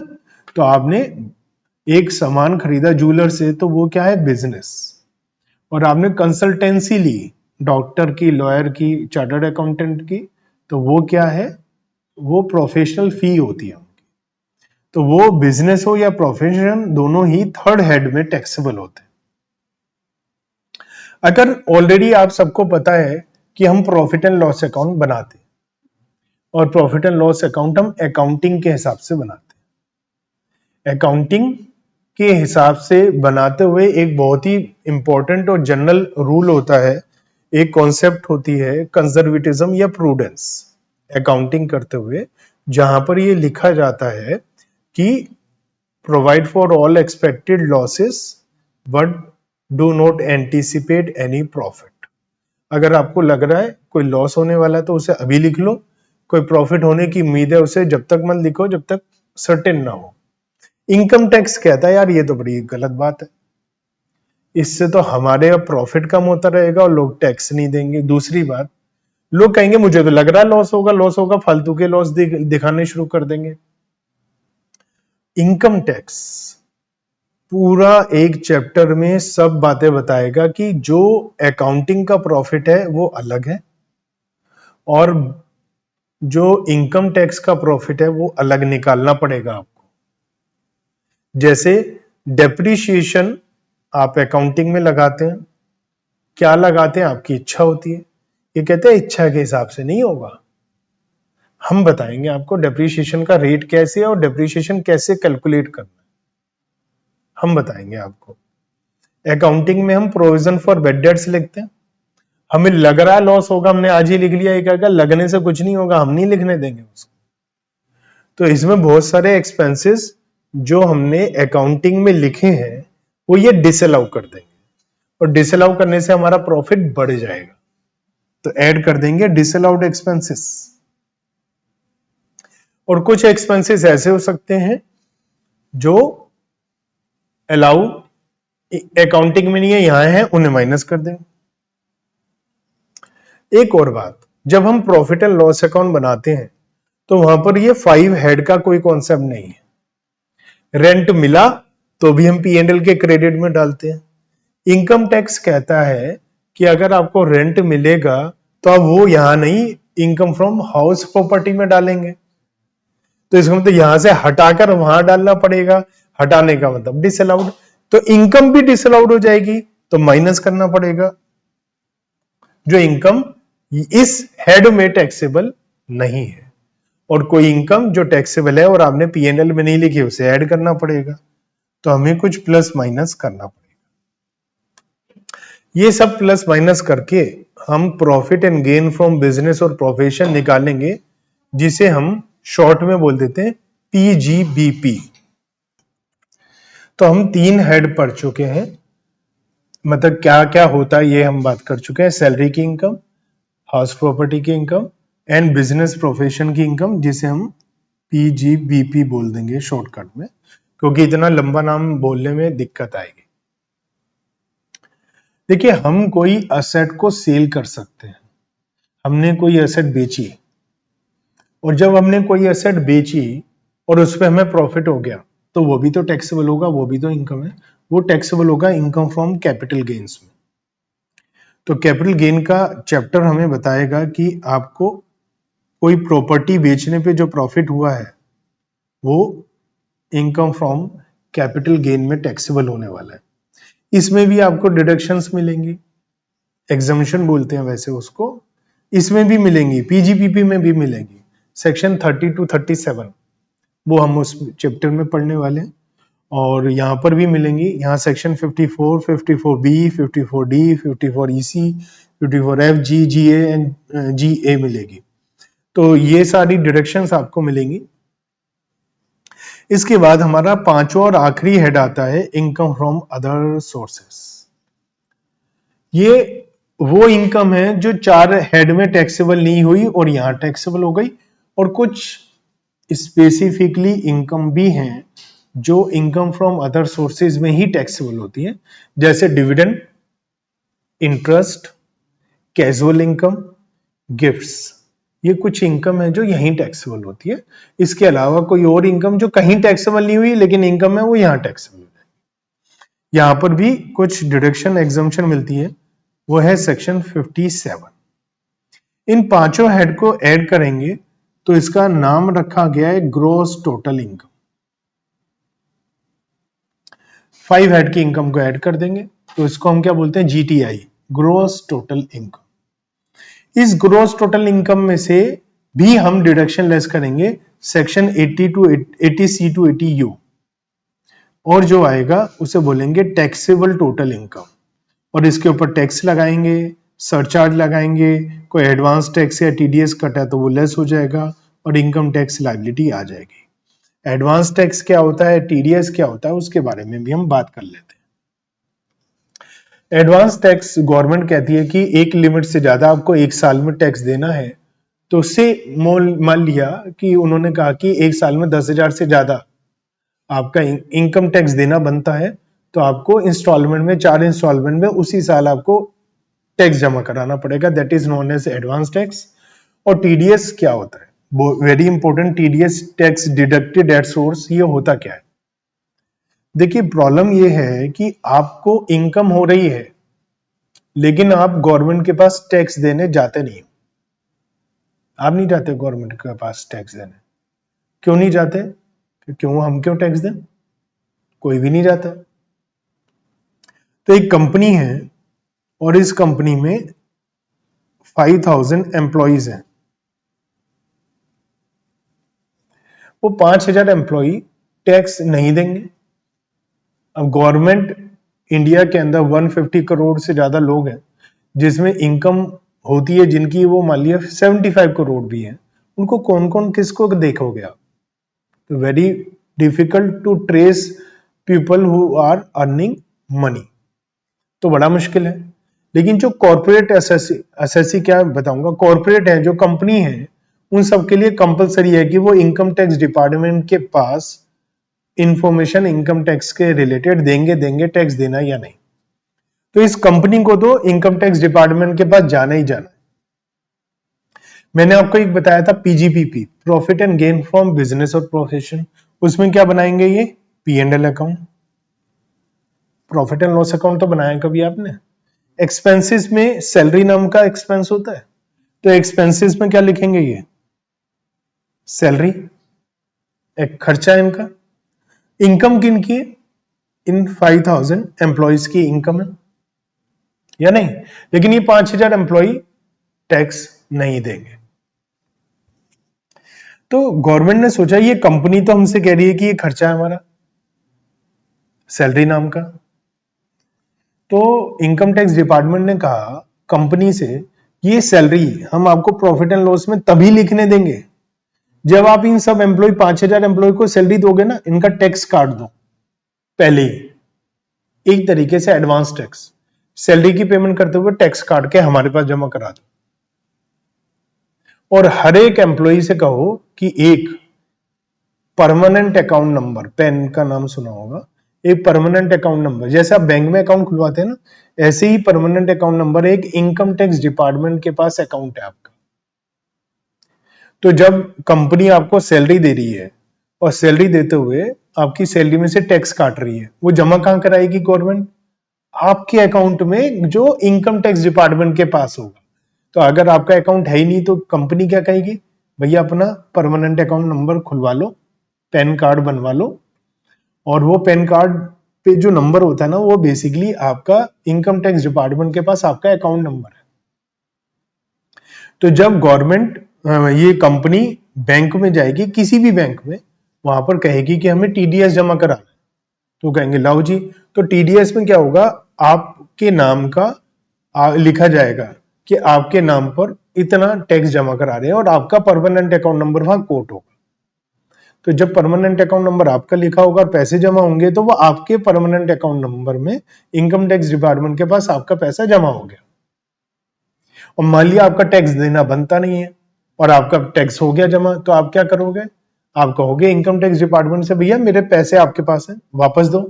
तो आपने एक सामान खरीदा ज्वेलर से तो वो क्या है, बिजनेस। और आपने कंसल्टेंसी ली डॉक्टर की, लॉयर की, चार्टर्ड अकाउंटेंट की, तो वो क्या है, वो प्रोफेशनल फी होती है उनकी। तो वो बिजनेस हो या प्रोफेशन, दोनों ही थर्ड हेड में टैक्सेबल होते हैं। अगर ऑलरेडी आप सबको पता है कि हम प्रॉफिट एंड लॉस अकाउंट बनाते हैं, और प्रॉफिट एंड लॉस अकाउंट हम अकाउंटिंग के हिसाब से बनाते हैं। अकाउंटिंग के हिसाब से बनाते हुए एक बहुत ही इंपॉर्टेंट और जनरल रूल होता है, एक कॉन्सेप्ट होती है कंजर्वेटिज्म या प्रूडेंस अकाउंटिंग करते हुए, जहां पर ये लिखा जाता है कि provide for all expected losses but do not anticipate any profit. अगर आपको लग रहा है कोई लॉस होने वाला है तो उसे अभी लिख लो, कोई प्रॉफिट होने की उम्मीद है उसे जब तक मत लिखो जब तक सर्टेन ना हो। इनकम टैक्स कहता है यार ये तो बड़ी गलत बात है, इससे तो हमारे अब प्रॉफिट कम होता रहेगा और लोग टैक्स नहीं देंगे। दूसरी बात, लोग कहेंगे मुझे तो लग रहा है लॉस होगा, फालतू के लॉस दिखाने शुरू कर देंगे। इनकम टैक्स पूरा एक चैप्टर में सब बातें बताएगा कि जो अकाउंटिंग का प्रॉफिट है वो अलग है, और जो इनकम टैक्स का प्रॉफिट है वो अलग निकालना पड़ेगा आपको। जैसे डेप्रिसिएशन आप अकाउंटिंग में लगाते हैं, क्या लगाते हैं, आपकी इच्छा होती है। ये कहते हैं इच्छा के हिसाब से नहीं होगा, हम बताएंगे आपको डेप्रिसिएशन का रेट कैसे है और डेप्रिसिएशन कैसे कैलकुलेट करना है, हम बताएंगे आपको। अकाउंटिंग में हम प्रोविजन फॉर बैड डेट्स लिखते हैं, हमें लग रहा है लॉस होगा, हमने आज ही लिख लिया, ये कहेगा लगने से कुछ नहीं होगा, हम नहीं लिखने देंगे उसको। तो इसमें बहुत सारे एक्सपेंसेस जो हमने अकाउंटिंग में लिखे हैं वो ये डिसअलाउ कर देंगे, और डिसअलाउ करने से हमारा प्रॉफिट बढ़ जाएगा, तो ऐड कर देंगे डिसअलाउड एक्सपेंसेस। और कुछ एक्सपेंसेस ऐसे हो सकते हैं जो अलाउ अकाउंटिंग में नहीं है, यहां है, उन्हें माइनस कर देंगे। एक और बात, जब हम प्रॉफिट एंड लॉस अकाउंट बनाते हैं तो वहां पर ये 5 हेड का कोई कॉन्सेप्ट नहीं है। रेंट मिला तो भी हम P&L के क्रेडिट में डालते हैं। इनकम टैक्स कहता है कि अगर आपको रेंट मिलेगा तो आप वो यहां नहीं, इनकम फ्रॉम हाउस प्रॉपर्टी में डालेंगे, तो इसका मतलब यहां से हटाकर वहां डालना पड़ेगा, हटाने का मतलब डिसअलाउड, तो इनकम भी डिसअलाउड हो जाएगी, तो माइनस करना पड़ेगा। जो इनकम इस हेड में टैक्सेबल नहीं है, और कोई इनकम जो टैक्सेबल है और आपने पीएनएल में नहीं लिखी उसे ऐड करना पड़ेगा, तो हमें कुछ प्लस माइनस करना पड़ेगा। ये सब प्लस माइनस करके हम profit and gain from business और प्रोफेशन निकालेंगे, जिसे हम शॉर्ट में बोल देते हैं पीजीबीपी। तो हम 3 हेड पढ़ चुके हैं, मतलब क्या क्या होता है ये हम बात कर चुके हैं। सैलरी की इनकम, हाउस प्रॉपर्टी की इनकम एंड बिजनेस प्रोफेशन की इनकम, जिसे हम पीजीबीपी बोल देंगे शॉर्टकट में, क्योंकि इतना लंबा नाम बोलने में दिक्कत आएगी। देखिए, हम कोई असेट को सेल कर सकते हैं। हमने कोई एसेट बेची, और जब हमने कोई एसेट बेची और उस पर हमें प्रॉफिट हो गया, तो वो भी तो टैक्सेबल होगा, वो भी तो इनकम है। वो टैक्सेबल होगा इनकम फ्रॉम कैपिटल गेन्स में। तो कैपिटल गेन का चैप्टर हमें बताएगा कि आपको कोई प्रॉपर्टी बेचने पे जो प्रॉफिट हुआ है वो इनकम फ्रॉम कैपिटल गेन में टैक्सेबल होने वाला है। इसमें भी आपको डिडक्शंस मिलेंगी, एग्जम्पशन बोलते हैं वैसे उसको, इसमें भी मिलेंगी, पीजीपीपी में भी मिलेंगी। सेक्शन 30 टू 37 वो हम उस चैप्टर में पढ़ने वाले हैं, और यहाँ पर भी मिलेंगी। यहाँ section 54, 54B, 54D, 54EC, 54F, G, GA and GA मिलेगी। तो ये सारी डिडक्शंस आपको मिलेंगी। इसके बाद हमारा पांचवा और आखिरी हेड आता है इनकम फ्रॉम अदर सोर्सेस। ये वो इनकम है जो 4 हेड में टैक्सेबल नहीं हुई और यहां टैक्सेबल हो गई, और कुछ स्पेसिफिकली इनकम भी हैं जो इनकम फ्रॉम अदर सोर्सेज में ही टैक्सेबल होती है, जैसे dividend, interest, casual income, gifts. ये कुछ इनकम है जो यहीं टैक्सेबल होती है। इसके अलावा कोई और इनकम जो कहीं टैक्सेबल नहीं हुई लेकिन इनकम है, वो यहां टैक्सेबल हो जाएगी। यहां पर भी कुछ डिडक्शन एग्जम्पशन मिलती है, वो है सेक्शन 57। इन पांचों हेड को ऐड करेंगे तो इसका नाम रखा गया है ग्रॉस टोटल इनकम। 5 हेड की इनकम को ऐड कर देंगे तो इसको हम क्या बोलते हैं, जीटीआई, ग्रॉस टोटल इनकम। इस ग्रॉस टोटल इनकम में से भी हम डिडक्शन लेस करेंगे सेक्शन 80C टू 80U, और जो आएगा उसे बोलेंगे टैक्सेबल टोटल इनकम। और इसके ऊपर टैक्स लगाएंगे, सरचार्ज लगाएंगे, कोई एडवांस टैक्स या टीडीएस कटा तो वो लेस हो जाएगा और इनकम टैक्स लायबिलिटी आ जाएगी। एडवांस टैक्स क्या होता है, टीडीएस क्या होता है, उसके बारे में भी हम बात कर लेते हैं। एडवांस टैक्स गवर्नमेंट कहती है कि एक लिमिट से ज्यादा आपको एक साल में टैक्स देना है, तो उससे मान लिया कि उन्होंने कहा कि एक साल में 10,000 से ज्यादा आपका इनकम टैक्स देना बनता है, तो आपको इंस्टॉलमेंट में 4 इंस्टॉलमेंट में उसी साल आपको टैक्स जमा कराना पड़ेगा। That is known as advance tax. और टीडीएस क्या होता है, very important, TDS tax deducted at source, ये होता क्या है? देखिए, प्रॉब्लम ये है कि आपको इनकम हो रही है लेकिन आप गवर्नमेंट के पास टैक्स देने जाते नहीं हो। आप नहीं जाते गवर्नमेंट के पास टैक्स देने। क्यों नहीं जाते? क्यों, हम क्यों टैक्स दें? कोई भी नहीं जाता। तो एक कंपनी है और इस कंपनी में 5,000 एम्प्लॉइज हैं। वो 5,000 एम्प्लॉई टैक्स नहीं देंगे। अब गवर्नमेंट, इंडिया के अंदर 150 करोड़ से ज्यादा लोग हैं जिसमें इनकम होती है जिनकी वो मान लिया 75 करोड़ भी है, उनको कौन कौन किसको देखोगे आप? तो very difficult to trace people who are earning money, तो बड़ा मुश्किल है। लेकिन जो कॉर्पोरेट एसएससी क्या बताऊंगा, कॉर्पोरेट है जो कंपनी है, उन सबके लिए कंपलसरी है कि वो इनकम टैक्स डिपार्टमेंट के पास इंफॉर्मेशन इनकम टैक्स के रिलेटेड देंगे टैक्स देना या नहीं। तो इस कंपनी को तो इनकम टैक्स डिपार्टमेंट के पास जाना ही जाना है। मैंने आपको एक बताया था PGPP, profit and gain from business और प्रोफेशन, उसमें क्या बनाएंगे, ये P and L account. Profit and loss account तो बनाया कभी आपने? एक्सपेंसेस में सैलरी नाम का एक्सपेंस होता है, तो एक्सपेंसेस में क्या लिखेंगे, ये सैलरी, एक खर्चा है इनका। इनकम किन की है? इन 5,000 एम्प्लॉइज की इनकम है या नहीं? लेकिन ये 5,000 एम्प्लॉय टैक्स नहीं देंगे। तो गवर्नमेंट ने सोचा ये कंपनी तो हमसे कह रही है कि ये खर्चा है हमारा सैलरी नाम का, तो इनकम टैक्स डिपार्टमेंट ने कहा कंपनी से ये सैलरी हम आपको प्रॉफिट एंड लॉस में तभी लिखने देंगे जब आप इन सब एम्प्लॉय 5,000 एम्प्लॉय को सैलरी दोगे ना, इनका टैक्स काट दो पहले ही, एक तरीके से एडवांस टैक्स, सैलरी की पेमेंट करते हुए टैक्स काट के हमारे पास जमा करा दो। और हर एक एम्प्लॉय से कहो कि एक परमानेंट अकाउंट नंबर, पैन का नाम सुना होगा, एक परमानेंट अकाउंट नंबर, जैसे आप बैंक में अकाउंट खुलवाते हैं ना, ऐसे ही परमानेंट अकाउंट नंबर एक इनकम टैक्स डिपार्टमेंट के पास अकाउंट है आपका। तो जब कंपनी आपको सैलरी दे रही है और सैलरी देते हुए आपकी सैलरी में से टैक्स काट रही है, वो जमा कहां कराएगी गवर्नमेंट? आपके अकाउंट में जो इनकम टैक्स डिपार्टमेंट के पास होगा। तो अगर आपका अकाउंट है ही नहीं तो कंपनी क्या कहेगी, भैया अपना परमानेंट अकाउंट नंबर खुलवा लो, पैन कार्ड बनवा लो, और वो पैन कार्ड पे जो नंबर होता है ना, वो बेसिकली आपका इनकम टैक्स डिपार्टमेंट के पास आपका अकाउंट नंबर है। तो जब गवर्नमेंट ये कंपनी बैंक में जाएगी, किसी भी बैंक में, वहां पर कहेगी कि हमें टीडीएस जमा कराना है, तो कहेंगे लाओ जी। तो टीडीएस में क्या होगा, आपके नाम का लिखा जाएगा कि आपके नाम पर इतना टैक्स जमा करा रहे हैं और आपका परमानेंट अकाउंट नंबर वहां कोट होगा। तो जब परमानेंट अकाउंट नंबर आपका लिखा होगा और पैसे जमा होंगे, तो वो आपके परमानेंट अकाउंट नंबर में इनकम टैक्स डिपार्टमेंट के पास आपका पैसा जमा हो गया। और मान लिया आपका टैक्स देना बनता नहीं है और आपका टैक्स हो गया जमा, तो आप क्या करोगे, आप कहोगे इनकम टैक्स डिपार्टमेंट से भैया मेरे पैसे आपके पास हैं, वापस दो।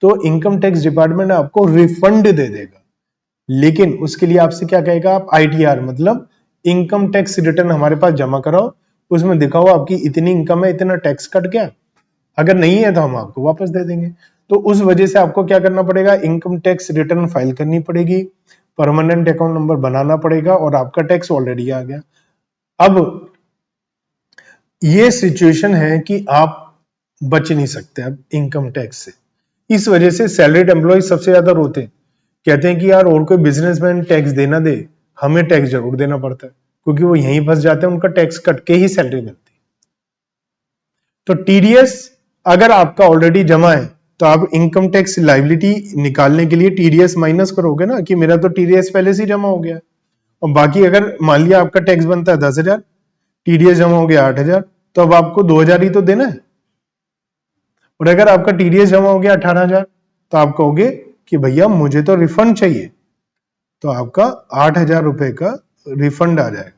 तो इनकम टैक्स डिपार्टमेंट आपको रिफंड दे देगा, लेकिन उसके लिए आपसे क्या कहेगा, आप आईटीआर मतलब इनकम टैक्स रिटर्न हमारे पास जमा कराओ, उसमें दिखाओ आपकी इतनी इनकम है, इतना टैक्स कट गया, अगर नहीं है तो हम आपको वापस दे देंगे। तो उस वजह से आपको क्या करना पड़ेगा, इनकम टैक्स रिटर्न फाइल करनी पड़ेगी, परमानेंट अकाउंट नंबर बनाना पड़ेगा, और आपका टैक्स ऑलरेडी आ गया। अब ये सिचुएशन है कि आप बच नहीं सकते अब इनकम टैक्स से। इस वजह से सैलरीड एम्प्लॉय सबसे ज्यादा रोते हैं, कहते हैं कि यार और कोई बिजनेसमैन टैक्स देना दे, हमें टैक्स जरूर देना पड़ता है, क्योंकि वो यहीं फंस जाते हैं, उनका टैक्स कट के ही सैलरी मिलती है। तो टीडीएस अगर आपका ऑलरेडी जमा है, तो आप इनकम टैक्स लायबिलिटी निकालने के लिए टीडीएस माइनस करोगे ना, कि मेरा तो टीडीएस पहले से जमा हो गया। और बाकी अगर मान लिया आपका टैक्स बनता है 10,000, टीडीएस जमा हो गया 8,000, तो अब आपको 2,000 ही तो देना है। और अगर आपका टीडीएस जमा हो गया 18,000, तो आप कहोगे कि भैया मुझे तो रिफंड चाहिए, तो आपका 8,000 रुपए का रिफंड आ जाएगा।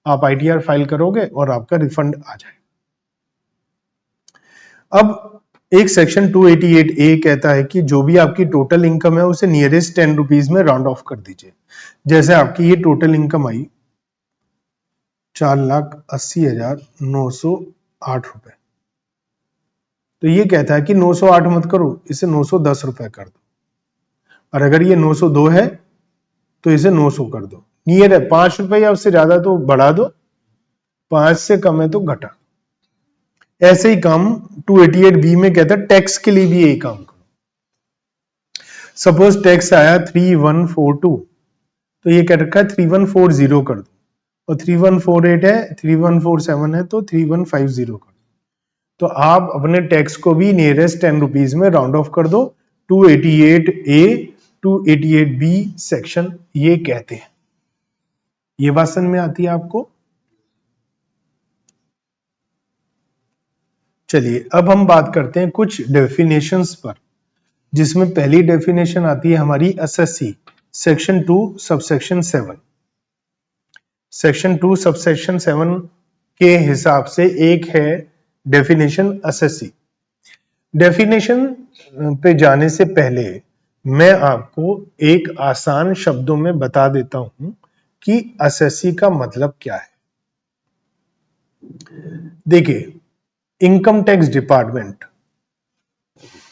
आप आईटीआर फाइल करोगे और आपका रिफंड आ जाएगा। अब एक सेक्शन 288A कहता है कि जो भी आपकी टोटल इनकम है उसे नियरेस्ट 10 रुपीज में राउंड ऑफ कर दीजिए। जैसे आपकी ये टोटल इनकम आई 4,80,908 रुपए, तो ये कहता है कि 908 मत करो, इसे 910 रुपए कर दो, और अगर ये 902 है तो इसे 900 कर दो। नियर है 5 रुपए या उससे ज्यादा तो बढ़ा दो, 5 से कम है तो घटा। ऐसे ही काम 288B में कहता है टैक्स के लिए भी यही काम करो। सपोज टैक्स आया 3142, तो ये कह रखा है 3140 कर दो, और 3148 है, 3147 है, तो 3150 कर दो। तो आप अपने टैक्स को भी नियरेस्ट 10 रुपीज में राउंड ऑफ कर दो। 288A 288B सेक्शन ये कहते हैं। ये बात समझ में आती है आपको? चलिए अब हम बात करते हैं कुछ डेफिनेशंस पर, जिसमें पहली डेफिनेशन आती है हमारी SSC section 2 subsection 7। Section 2 subsection 7 के हिसाब से एक है डेफिनेशन एसएससी। डेफिनेशन पे जाने से पहले मैं आपको एक आसान शब्दों में बता देता हूं कि एसएससी का मतलब क्या है। देखिए, इनकम टैक्स डिपार्टमेंट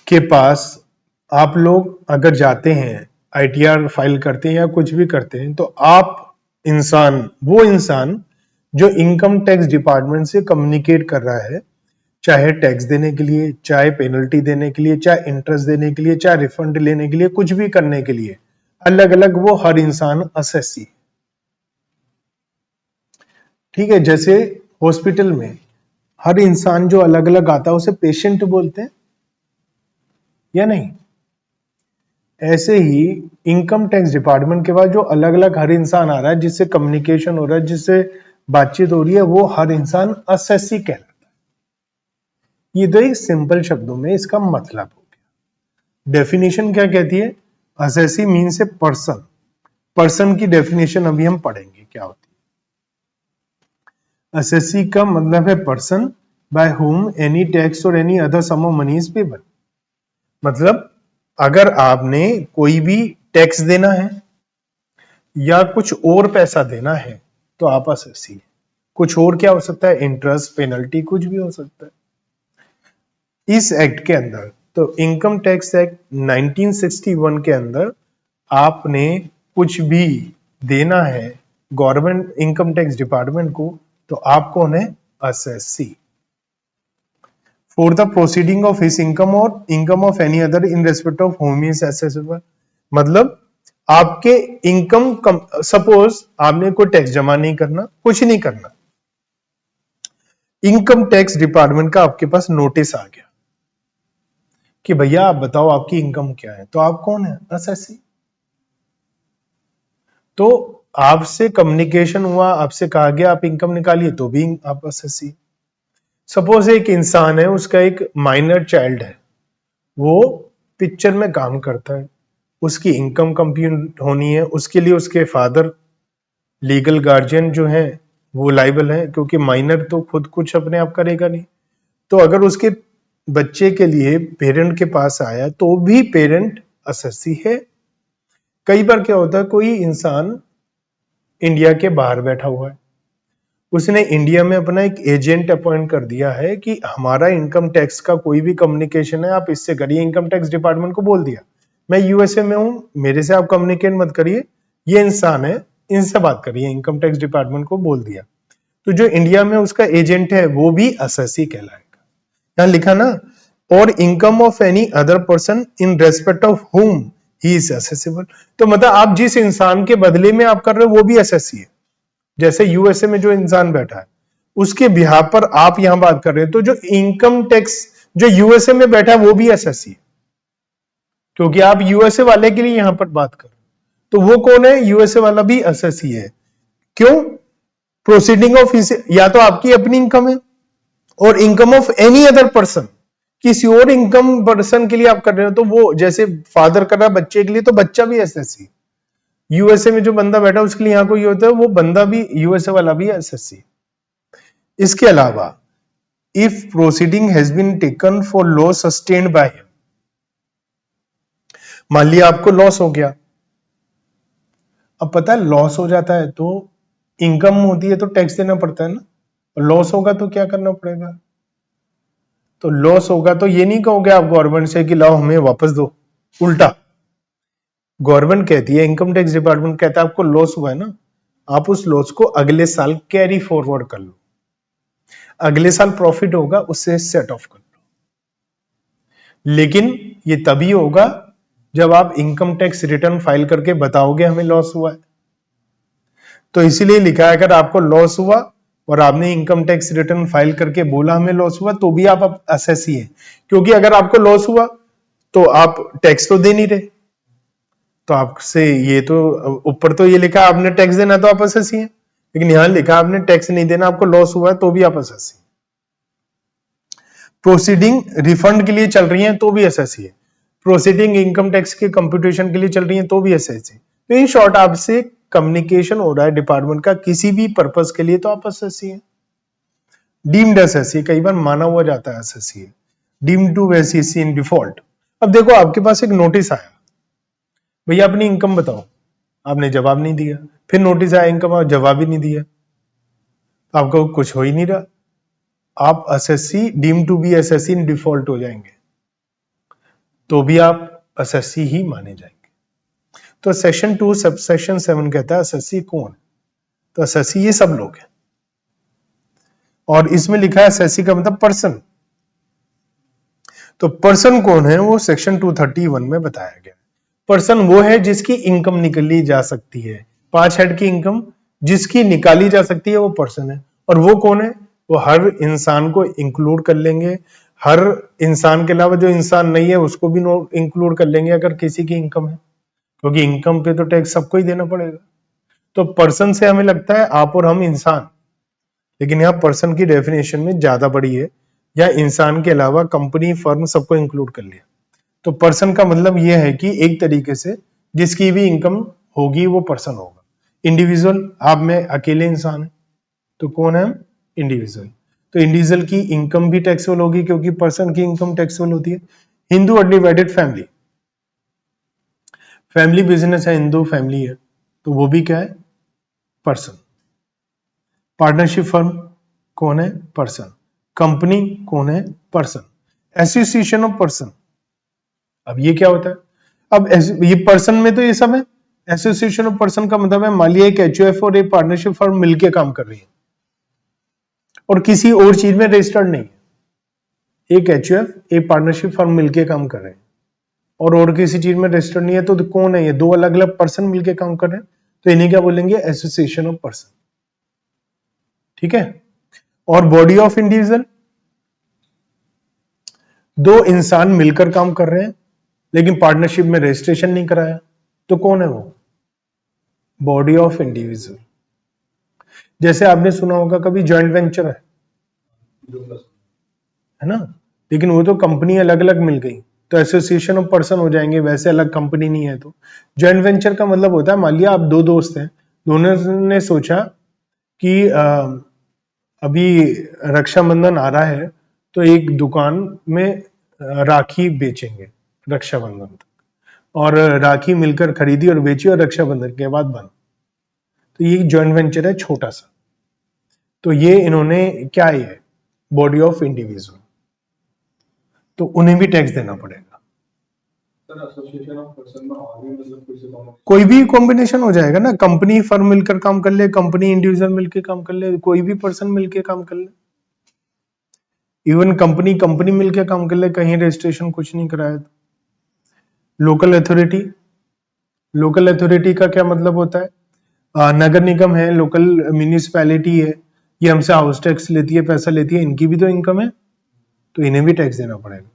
के पास आप लोग अगर जाते हैं, आईटीआर फाइल करते हैं या कुछ भी करते हैं, तो आप वो इंसान जो इनकम टैक्स डिपार्टमेंट से कम्युनिकेट कर रहा है, चाहे टैक्स देने के लिए, चाहे पेनल्टी देने के लिए, चाहे इंटरेस्ट देने के लिए, चाहे रिफंड लेने के लिए, कुछ भी करने के लिए, अलग अलग वो हर इंसान एसएससी। ठीक है, जैसे हॉस्पिटल में हर इंसान जो अलग अलग आता है उसे पेशेंट बोलते हैं या नहीं? ऐसे ही इनकम टैक्स डिपार्टमेंट के पास जो अलग अलग हर इंसान आ रहा है, जिससे कम्युनिकेशन हो रहा है, जिससे बातचीत हो रही है, वो हर इंसान असेसी कहलाता है। ये तो एक सिंपल शब्दों में इसका मतलब हो गया। डेफिनेशन क्या कहती है? Assessee means a person. Person की डेफिनेशन अभी हम पढ़ेंगे क्या होती है। असेसी का मतलब है person by whom any tax और any other sum of money is payable. मतलब अगर आपने कोई भी टैक्स देना है या कुछ और पैसा देना है तो आप असेसी है। कुछ और क्या हो सकता है? इंटरेस्ट, पेनल्टी, कुछ भी हो सकता है। इस एक्ट के अंदर, तो इनकम टैक्स एक्ट 1961 के अंदर आपने कुछ भी देना है गवर्नमेंट इनकम टैक्स डिपार्टमेंट को तो आप कौन है? Assessee. For the proceeding of his income और income of any other in respect of whom is assessable. मतलब आपके इनकम, सपोज आपने कोई टैक्स जमा नहीं करना, कुछ नहीं करना, इनकम टैक्स डिपार्टमेंट का आपके पास नोटिस आ गया कि भैया आप बताओ आपकी इनकम क्या है, तो आप कौन है? असेसी। तो आपसे कम्युनिकेशन हुआ, आपसे कहा गया आप इनकम निकालिए, तो भी आप असेसी। सपोज एक इंसान है, उसका एक माइनर चाइल्ड है, वो पिक्चर में काम करता है, उसकी इनकम कंप्यूट होनी है, उसके लिए उसके फादर लीगल गार्जियन जो है वो लाइबल है, क्योंकि माइनर तो खुद कुछ अपने आप करेगा नहीं। तो अगर उसके बच्चे के लिए पेरेंट के पास आया तो भी पेरेंट असेसी है। कई बार क्या होता है, कोई इंसान इंडिया के बाहर बैठा हुआ है, उसने इंडिया में अपना एक एजेंट अपॉइंट कर दिया है कि हमारा इनकम टैक्स का कोई भी कम्युनिकेशन है आप इससे करिए। इनकम टैक्स डिपार्टमेंट को बोल दिया मैं यूएसए में हूं, मेरे से आप कम्युनिकेट मत करिए, ये इंसान है इनसे बात करिए। इनकम टैक्स डिपार्टमेंट को बोल दिया, तो जो इंडिया में उसका एजेंट है वो भी असेसी कहलाएगा। यहां लिखा ना, और income of any other person in respect of हुम ही इज असेसेबल। तो मतलब आप जिस इंसान के बदले में आप कर रहे हो वो भी असेसी है। जैसे यूएसए में जो इंसान बैठा है उसके बिहार पर आप यहां बात कर रहे हैं, तो जो इनकम टैक्स जो यूएसए में बैठा है वो भी असेसी है, क्योंकि आप यूएसए वाले के लिए यहां पर बात कर रहे हैं। तो वो कौन है? यूएसए वाला भी असेसी है। क्यों? प्रोसीडिंग ऑफ, या तो आपकी अपनी इनकम है और income of any other person, किसी और इनकम पर्सन के लिए आप कर रहे हो, तो वो जैसे फादर कर रहा है बच्चे के लिए, तो बच्चा भी एसएससी। यूएसए में जो बंदा बैठा है उसके लिए यहां कोई होता है, वो बंदा भी यूएसए वाला भी एसएससी। इसके अलावा if proceeding has been taken for loss sustained by him, मान लिया आपको लॉस हो गया। अब पता है लॉस हो जाता है तो इनकम होती है तो टैक्स देना पड़ता है ना, लॉस होगा तो क्या करना पड़ेगा? तो लॉस होगा तो ये नहीं कहोगे आप गवर्नमेंट से कि लाओ हमें वापस दो, उल्टा गवर्नमेंट कहती है, इनकम टैक्स डिपार्टमेंट कहता है आपको लॉस हुआ है ना, आप उस लॉस को अगले साल कैरी फॉरवर्ड कर लो, अगले साल प्रॉफिट होगा उससे सेट ऑफ कर लो। लेकिन ये तभी होगा जब आप इनकम टैक्स रिटर्न फाइल करके बताओगे हमें लॉस हुआ है। तो इसीलिए लिखा है अगर आपको लॉस हुआ और आपने इनकम टैक्स रिटर्न फाइल करके बोला हमें लॉस हुआ, तो भी आप असेसी है, क्योंकि अगर आपको लॉस हुआ तो आप टैक्स तो दे नहीं रहे, तो आपसे ये तो ऊपर तो ये लिखा आपने टैक्स देना तो आप असेसी हैं, लेकिन यहां लिखा आपने टैक्स नहीं देना, आपको लॉस हुआ है तो भी आप असेसी। प्रोसीडिंग रिफंड के लिए चल रही है तो भी असेसी है, प्रोसीडिंग इनकम टैक्स के कंप्यूटेशन के लिए चल रही है तो भी असेसी। तो इन शॉर्ट आपसे कम्युनिकेशन हो रहा है डिपार्टमेंट का किसी भी पर्पस के लिए तो आप असेसी है। डीम्ड असेसी, कई बार माना हुआ जाता है असेसी है, deemed to assessee in default. अब देखो आपके पास एक नोटिस आया, भैया अपनी इनकम बताओ, आपने जवाब नहीं दिया, फिर नोटिस आया इनकम, आप जवाब ही नहीं दिया, आपको कुछ हो ही नहीं रहा, आप assessee deem to be assessee in default हो जाएंगे, तो भी आप असेसी ही माने जाएंगे। तो सेक्शन 2 सबसेक्शन 7 कहता है असेसी कौन? तो असेसी ये सब लोग हैं, और इसमें लिखा है असेसी का मतलब पर्सन। तो पर्सन कौन है वो सेक्शन 231 में बताया गया। पर्सन वो है जिसकी इनकम निकली जा सकती है, 5 हेड की इनकम जिसकी निकाली जा सकती है वो पर्सन है। और वो कौन है? वो हर इंसान को इंक्लूड कर लेंगे, हर इंसान के अलावा जो इंसान नहीं है उसको भी इंक्लूड कर लेंगे अगर किसी की इनकम है, क्योंकि इनकम पे तो टैक्स सबको ही देना पड़ेगा। तो पर्सन से हमें लगता है आप और हम इंसान, लेकिन यहाँ पर्सन की डेफिनेशन में ज्यादा बड़ी है, या इंसान के अलावा कंपनी फर्म सबको इंक्लूड कर लिया। तो पर्सन का मतलब यह है कि एक तरीके से जिसकी भी इनकम होगी वो पर्सन होगा। इंडिविजुअल, आप में अकेले इंसान है तो कौन है? इंडिविजुअल। तो इंडिविजुअल की इनकम भी टैक्सेबल होगी क्योंकि पर्सन की इनकम टैक्सेबल होती है। Hindu undivided family, family business है, हिंदू फैमिली है, तो वो भी क्या है? पर्सन। पार्टनरशिप फर्म कौन है? पर्सन। कंपनी कौन है? पर्सन। एसोसिएशन ऑफ पर्सन, अब ये क्या होता है? अब ये पर्सन में तो ये सब है। एसोसिएशन ऑफ पर्सन का मतलब है मान लिया एक एचयूएफ और एक पार्टनरशिप फर्म मिलकर काम कर रही है और किसी और चीज में रजिस्टर्ड नहीं है। एक एचयूएफ एक पार्टनरशिप फर्म मिलकर काम कर रहे हैं और किसी चीज में रजिस्टर्ड नहीं है, तो कौन है ये? दो अलग अलग पर्सन मिलकर काम कर रहे हैं, तो इन्हें क्या बोलेंगे? Association of person. ठीक है। और बॉडी ऑफ इंडिविजुअल, दो इंसान मिलकर काम कर रहे हैं लेकिन पार्टनरशिप में रजिस्ट्रेशन नहीं कराया, तो कौन है वो? Body of individual. जैसे आपने सुना होगा कभी जॉइंट वेंचर है ना, लेकिन वो तो कंपनी अलग अलग मिल गई तो एसोसिएशन ऑफ पर्सन हो जाएंगे, वैसे अलग कंपनी नहीं है। तो जॉइंट वेंचर का मतलब होता है मान लिया आप दो दोस्त हैं, दोनों ने सोचा कि अभी रक्षाबंधन आ रहा है तो एक दुकान में राखी बेचेंगे रक्षाबंधन तक, और राखी मिलकर खरीदी और बेची और रक्षाबंधन के बाद बंद। तो ये जॉइंट वेंचर है छोटा सा। तो ये इन्होंने क्या है? बॉडी ऑफ इंडिविजुअल, तो उन्हें भी टैक्स देना पड़ेगा। एसोसिएशन ऑफ पर्सन में और भी मतलब कोई भी कॉम्बिनेशन हो जाएगा ना, कंपनी फर्म मिलकर काम कर ले, कंपनी इंडिविजुअल मिलकर काम कर ले, कोई भी पर्सन मिलकर काम कर ले, इवन कंपनी कंपनी मिलकर काम कर ले, कहीं रजिस्ट्रेशन कुछ नहीं कराया। लोकल अथॉरिटी, लोकल अथॉरिटी का क्या मतलब होता है? नगर निगम है, लोकल म्यूनिसिपैलिटी है, ये हमसे हाउस टैक्स लेती है, पैसा लेती है, इनकी भी तो इनकम है, तो इन्हें भी टैक्स देना पड़ेगा।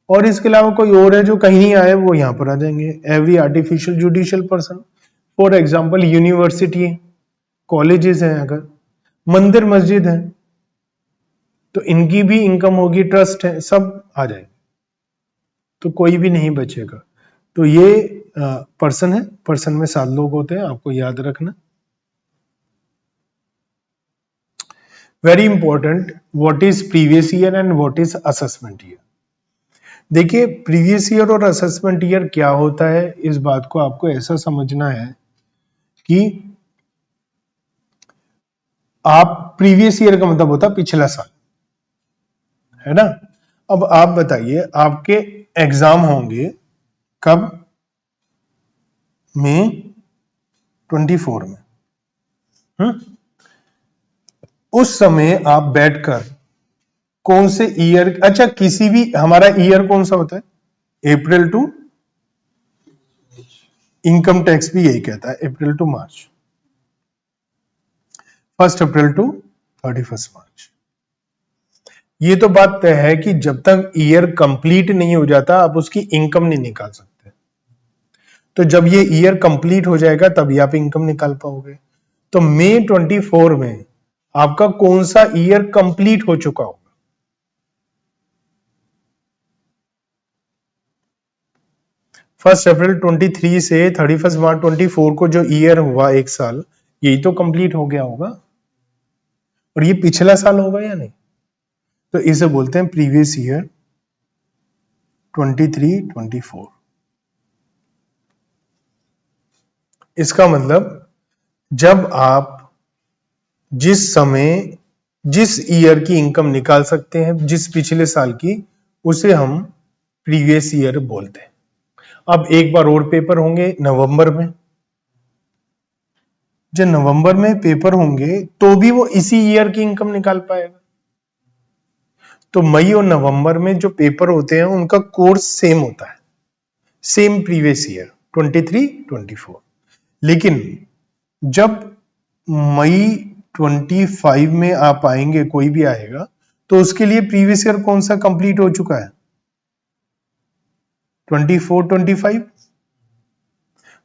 और इसके अलावा कोई और है जो कहीं नहीं आए वो यहां पर आ जाएंगे। Every artificial judicial person, for example university है, कॉलेजेस हैं, अगर मंदिर मस्जिद है तो इनकी भी इनकम होगी, ट्रस्ट है, सब आ जाएंगे, तो कोई भी नहीं बचेगा। तो ये पर्सन है, पर्सन में 7 लोग होते हैं, आपको याद रखना। Very important, what is previous year and what is assessment year. देखिए प्रीवियस ईयर और असेसमेंट ईयर क्या होता है, इस बात को आपको ऐसा समझना है कि आप प्रीवियस ईयर का मतलब होता है पिछला साल, है ना। अब आप बताइए आपके एग्जाम होंगे कब? मई 24 में। उस समय आप बैठकर कौन से ईयर, अच्छा किसी भी, हमारा ईयर कौन सा होता है? अप्रैल टू, इनकम टैक्स भी यही कहता है अप्रैल टू मार्च, 1 अप्रैल टू 31 मार्च। ये तो बात तय है कि जब तक ईयर कंप्लीट नहीं हो जाता आप उसकी इनकम नहीं निकाल सकते। तो जब ये ईयर कंप्लीट हो जाएगा तभी आप इनकम निकाल पाओगे। तो मई 24 में आपका कौन सा ईयर कंप्लीट हो चुका होगा? फर्स्ट अप्रैल 23 से 31 मार्च 24 को जो ईयर हुआ एक साल, यही तो कंप्लीट हो गया होगा, और ये पिछला साल होगा या नहीं? तो इसे बोलते हैं प्रीवियस ईयर 23-24। इसका मतलब जब आप जिस समय जिस ईयर की इनकम निकाल सकते हैं, जिस पिछले साल की, उसे हम प्रीवियस ईयर बोलते हैं। अब एक बार और पेपर होंगे नवंबर में, जब नवंबर में पेपर होंगे तो भी वो इसी ईयर की इनकम निकाल पाएगा। तो मई और नवंबर में जो पेपर होते हैं उनका कोर्स सेम होता है, सेम प्रीवियस ईयर 23-24। लेकिन जब मई 25 में आप आएंगे, कोई भी आएगा, तो उसके लिए प्रीवियस ईयर कौन सा कंप्लीट हो चुका है? 24 25।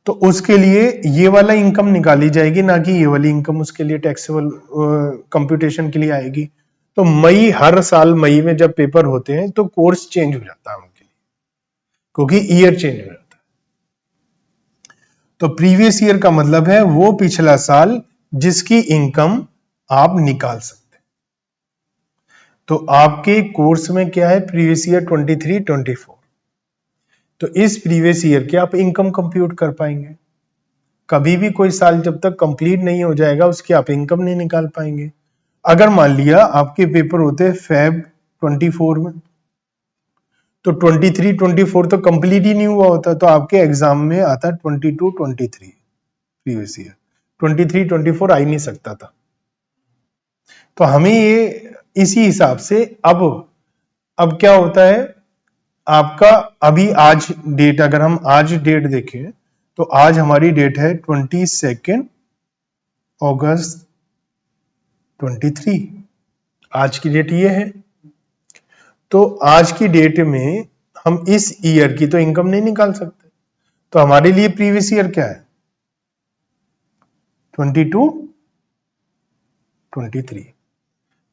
तो उसके लिए ये वाला इनकम निकाली जाएगी, ना कि ये वाली इनकम उसके लिए टैक्सेबल कंप्यूटेशन के लिए आएगी। तो मई, हर साल मई में जब पेपर होते हैं तो कोर्स चेंज हो जाता है उनके लिए, क्योंकि ईयर चेंज हो जाता है। तो प्रीवियस ईयर का मतलब है वो पिछला साल जिसकी इनकम आप निकाल सकते हैं। तो आपके कोर्स में क्या है? Previous year 23 24। तो इस प्रीवियस ईयर के आप इनकम कंप्यूट कर पाएंगे। कभी भी कोई साल जब तक कंप्लीट नहीं हो जाएगा उसकी आप इनकम नहीं निकाल पाएंगे। अगर मान लिया आपके पेपर होते फेब 24 में, तो 23 24 तो कंप्लीट ही नहीं हुआ होता, तो आपके एग्जाम में आता 22 23 प्रीवियस ईयर। 23 24 आ ही नहीं सकता था। तो हमें ये इसी हिसाब से अब क्या होता है आपका, अभी आज डेट, अगर हम आज डेट देखें तो आज हमारी डेट है 22 अगस्त 23। आज की डेट ये है। तो आज की डेट में हम इस ईयर की तो इनकम नहीं निकाल सकते। तो हमारे लिए प्रीवियस ईयर क्या है? 22 23।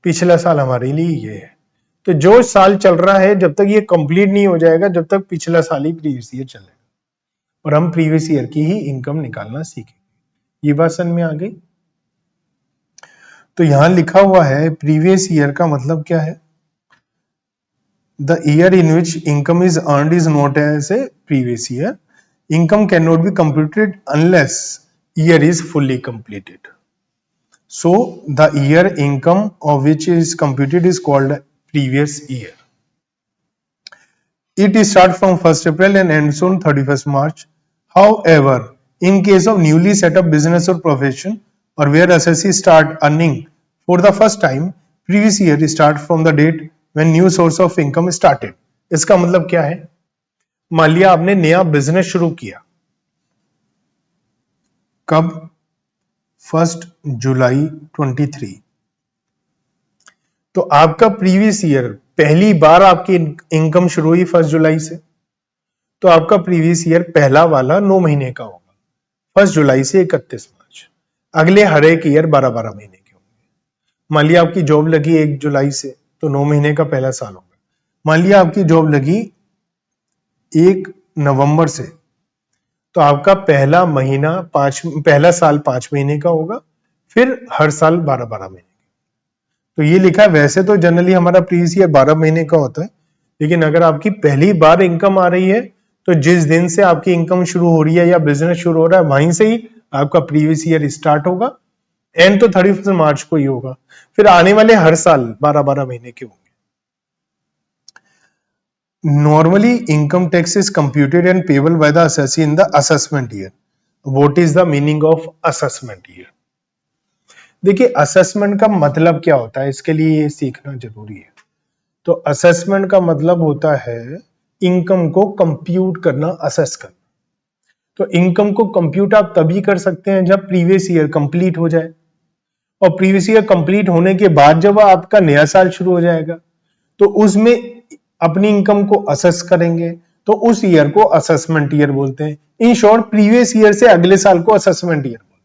पिछला साल हमारे लिए ये है। तो जो साल चल रहा है जब तक ये कंप्लीट नहीं हो जाएगा, जब तक पिछला साल ही प्रीवियस ईयर चलेगा, और हम प्रीवियस ईयर की ही इनकम निकालना सीखेंगे। ये बात समझ में आ गई? तो यहां लिखा हुआ है प्रीवियस ईयर का मतलब क्या है? The year in which income is earned is not as a previous year. Income cannot be computed unless year is fully completed. So the year income of which is computed is called previous year. It starts from 1st April and ends on 31st March. However, in case of newly set up business or profession, or where assessees start earning for the first time, previous year start from the date when new source of income started. इसका मतलब क्या है? मान लिया आपने नया बिजनेस शुरू किया, कब? 1 जुलाई 23। तो आपका प्रीवियस ईयर, पहली बार आपकी इनकम शुरू हुई 1 जुलाई से, तो आपका प्रीवियस ईयर पहला वाला 9 महीने का होगा, 1 जुलाई से 31 मार्च। अगले हर एक ईयर 12-12 महीने के होंगे। मान लिया आपकी जॉब लगी 1 जुलाई से, तो 9 महीने का पहला साल होगा। मान लिया आपकी जॉब लगी 1 नवंबर से, तो आपका पहला साल 5 महीने का होगा, फिर हर साल 12-12 महीने। तो ये लिखा है, वैसे तो जनरली हमारा प्रीवियस ईयर 12 महीने का होता है, लेकिन अगर आपकी पहली बार इनकम आ रही है तो जिस दिन से आपकी इनकम शुरू हो रही है या बिजनेस शुरू हो रहा है वहीं से ही आपका प्रीवियस ईयर स्टार्ट होगा। एंड तो 31 मार्च को ही होगा, फिर आने वाले हर साल 12-12 महीने के होंगे। Normally, income tax is computed and payable by the assessee in the assessment year. What is the meaning of assessment year? देखिए, असेसमेंट का मतलब क्या होता है, इसके लिए ये सीखना जरूरी है। तो असेसमेंट का मतलब होता है इनकम को कंप्यूट करना, असेस करना। तो इनकम को कंप्यूट आप तभी कर सकते हैं जब प्रीवियस ईयर कंप्लीट हो जाए, और प्रीवियस ईयर कंप्लीट होने के बाद जब आपका नया साल शुरू हो जाएगा तो उसमें अपनी इनकम को असेस करेंगे, तो उस ईयर को असेसमेंट ईयर बोलते हैं। इन शॉर्ट, प्रीवियस ईयर से अगले साल को असेसमेंट ईयर बोलते हैं।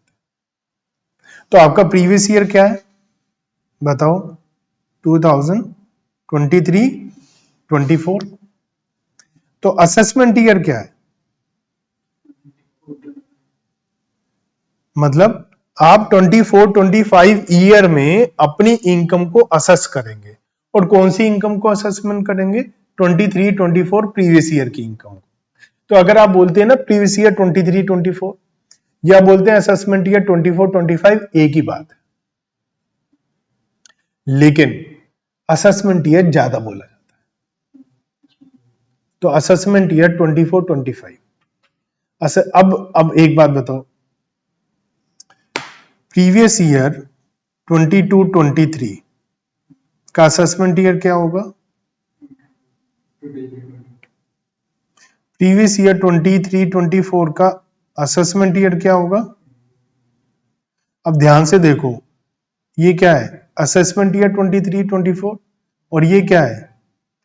तो आपका प्रीवियस ईयर क्या है बताओ? 2023 24। तो असेसमेंट ईयर क्या है? मतलब आप 24 25 ईयर में अपनी इनकम को असेस करेंगे। और कौन सी इनकम को असेसमेंट करेंगे? 23 24 प्रीवियस ईयर की इनकम को। तो अगर आप बोलते हैं ना प्रीवियस ईयर 23 24, या बोलते हैं असेसमेंट ईयर 24 25, एक ही बात है, लेकिन असेसमेंट ईयर ज्यादा बोला जाता है। तो असेसमेंट ईयर 24 25। अब एक बात बताओ, प्रीवियस ईयर 22 23 का असेसमेंट ईयर क्या होगा? प्रीवियस ईयर 23 24 का असेसमेंट ईयर क्या होगा? अब ध्यान से देखो, ये क्या है, असेसमेंट ईयर 23-24, और ये क्या है,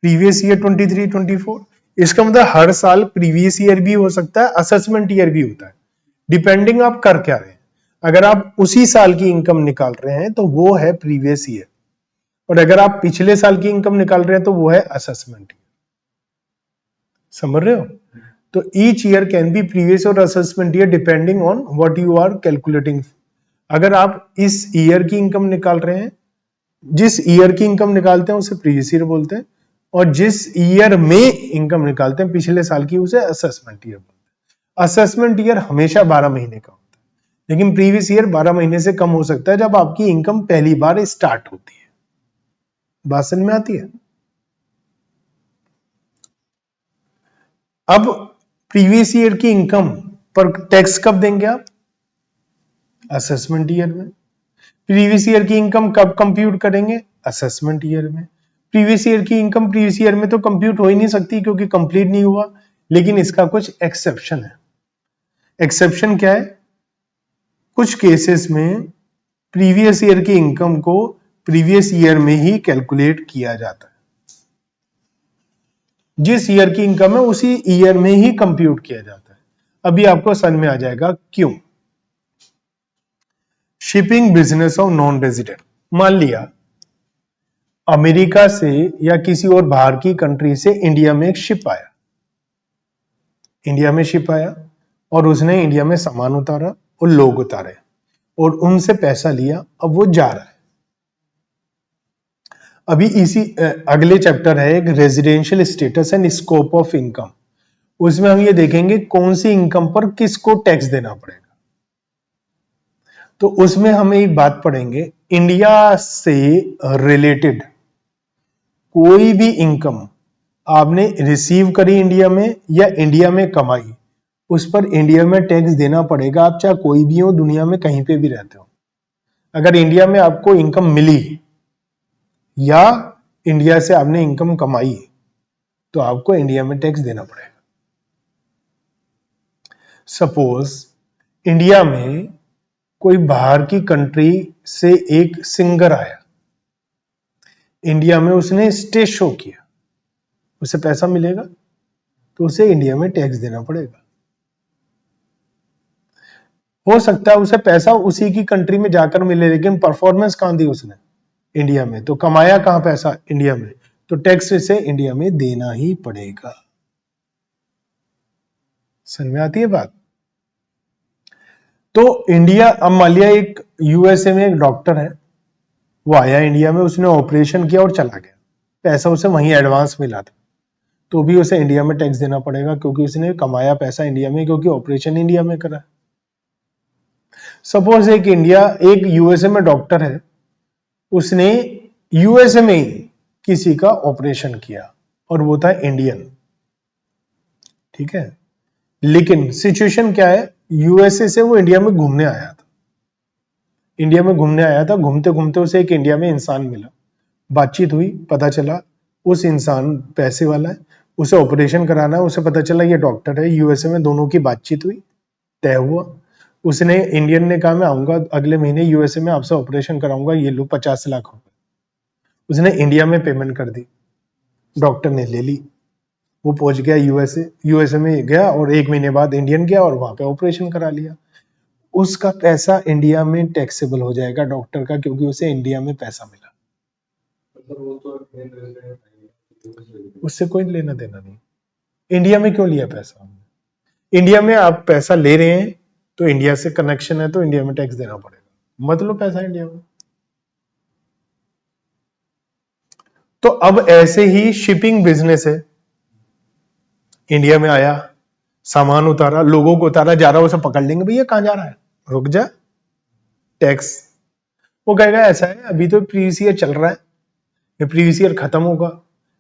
प्रीवियस ईयर 23-24। इसका मतलब हर साल प्रीवियस ईयर भी हो सकता है, असेसमेंट ईयर भी होता है, डिपेंडिंग आप कर क्या रहे हैं। अगर आप उसी साल की इनकम निकाल रहे हैं तो वो है प्रीवियस ईयर, और अगर आप पिछले साल की इनकम निकाल रहे हैं तो वो है असेसमेंट ईयर। समझ रहे हो? तो each year can be previous और assessment year depending on what you are calculating. अगर आप इस ईयर की इनकम निकाल रहे हैं, जिस ईयर की इनकम निकालते हैं उसे प्रीवियस ईयर बोलते हैं, और जिस ईयर में इनकम निकालते हैं पिछले साल की, उसे असेसमेंट ईयर बोलते हैं। असेसमेंट ईयर हमेशा 12 महीने का होता है, लेकिन प्रीवियस ईयर 12 महीने से कम हो सकता है जब आपकी इनकम पहली बार स्टार्ट होती है। बात समझ में आती है? अब प्रीवियस ईयर की इनकम पर टैक्स कब देंगे आप? असेसमेंट ईयर में। प्रीवियस ईयर की इनकम कब कंप्यूट करेंगे? असेसमेंट ईयर में। प्रीवियस ईयर की इनकम प्रीवियस ईयर में तो कंप्यूट हो ही नहीं सकती क्योंकि कंप्लीट नहीं हुआ, लेकिन इसका कुछ एक्सेप्शन है। एक्सेप्शन क्या है? कुछ केसेस में प्रीवियस ईयर की इनकम को प्रीवियस ईयर में ही कैलकुलेट किया जाता है। जिस ईयर की इनकम है उसी ईयर में ही कंप्यूट किया जाता है। अभी आपको समझ में आ जाएगा क्यों। Shipping business of non resident, मान लिया अमेरिका से या किसी और बाहर की कंट्री से इंडिया में एक शिप आया, इंडिया में शिप आया और उसने इंडिया में सामान उतारा और लोग उतारे और उनसे पैसा लिया, अब वो जा रहा है। अभी इसी अगले चैप्टर है एक residential status and scope of income, उसमें हम ये देखेंगे कौन सी इनकम पर किसको टैक्स देना पड़ेगा। तो उसमें हम एक बात पढ़ेंगे, इंडिया से रिलेटेड कोई भी इनकम आपने रिसीव करी इंडिया में या इंडिया में कमाई, उस पर इंडिया में टैक्स देना पड़ेगा, आप चाहे कोई भी हो, दुनिया में कहीं पे भी रहते हो। अगर इंडिया में आपको इनकम मिली या इंडिया से आपने इनकम कमाई तो आपको इंडिया में टैक्स देना पड़ेगा। सपोज इंडिया में कोई बाहर की कंट्री से एक सिंगर आया, इंडिया में उसने स्टेज शो किया, उसे पैसा मिलेगा तो उसे इंडिया में टैक्स देना पड़ेगा। हो सकता है उसे पैसा उसी की कंट्री में जाकर मिले, लेकिन परफॉर्मेंस कहां दी उसने? इंडिया में। तो कमाया कहां पैसा? इंडिया में। तो टैक्स इसे इंडिया में देना ही पड़ेगा। समझ में आती है बात? तो इंडिया, अब मान लिया एक यूएसए में एक डॉक्टर है, वो आया इंडिया में, उसने ऑपरेशन किया और चला गया, पैसा उसे वहीं एडवांस मिला था, तो भी उसे इंडिया में टैक्स देना पड़ेगा क्योंकि उसने कमाया पैसा इंडिया में, क्योंकि ऑपरेशन इंडिया में करा। सपोज एक यूएसए में डॉक्टर है, उसने यूएसए में ही किसी का ऑपरेशन किया और वो था इंडियन, ठीक है, लेकिन सिचुएशन क्या है, यूएसए से वो इंडिया में घूमने आया था, इंडिया में घूमने आया था, घूमते घूमते उसे एक इंडिया में इंसान मिला, बातचीत हुई, पता चला उस इंसान पैसे वाला है, उसे ऑपरेशन कराना है, उसे पता चला ये डॉक्टर है, यूएसए में दोनों की बातचीत हुई, तय हुआ, उसने इंडियन ने कहा मैं आऊंगा अगले महीने यूएसए में, आपसे ऑपरेशन कराऊंगा, ये लो 50 लाख रुपए, उसने इंडिया में पेमेंट कर दी, डॉक्टर ने ले ली, वो पहुंच गया यूएसए में गया और 1 महीने बाद इंडियन गया और वहां पे ऑपरेशन करा लिया, उसका पैसा इंडिया में टैक्सेबल हो जाएगा डॉक्टर का, क्योंकि उसे इंडिया में पैसा मिला, उससे कोई लेना देना नहीं। इंडिया में क्यों लिया पैसा? इंडिया में आप पैसा ले रहे हैं तो इंडिया से कनेक्शन है, तो इंडिया में टैक्स देना पड़ेगा, मत लो पैसा इंडिया में। तो अब ऐसे ही शिपिंग बिजनेस है, इंडिया में आया, सामान उतारा, लोगों को उतारा, जा रहा, उसे पकड़ लेंगे, भैया कहां जा रहा है, रुक जा, टैक्स। वो कहेगा ऐसा है अभी तो प्रीवियस ईयर चल रहा है, ये प्रीवियस ईयर खत्म होगा,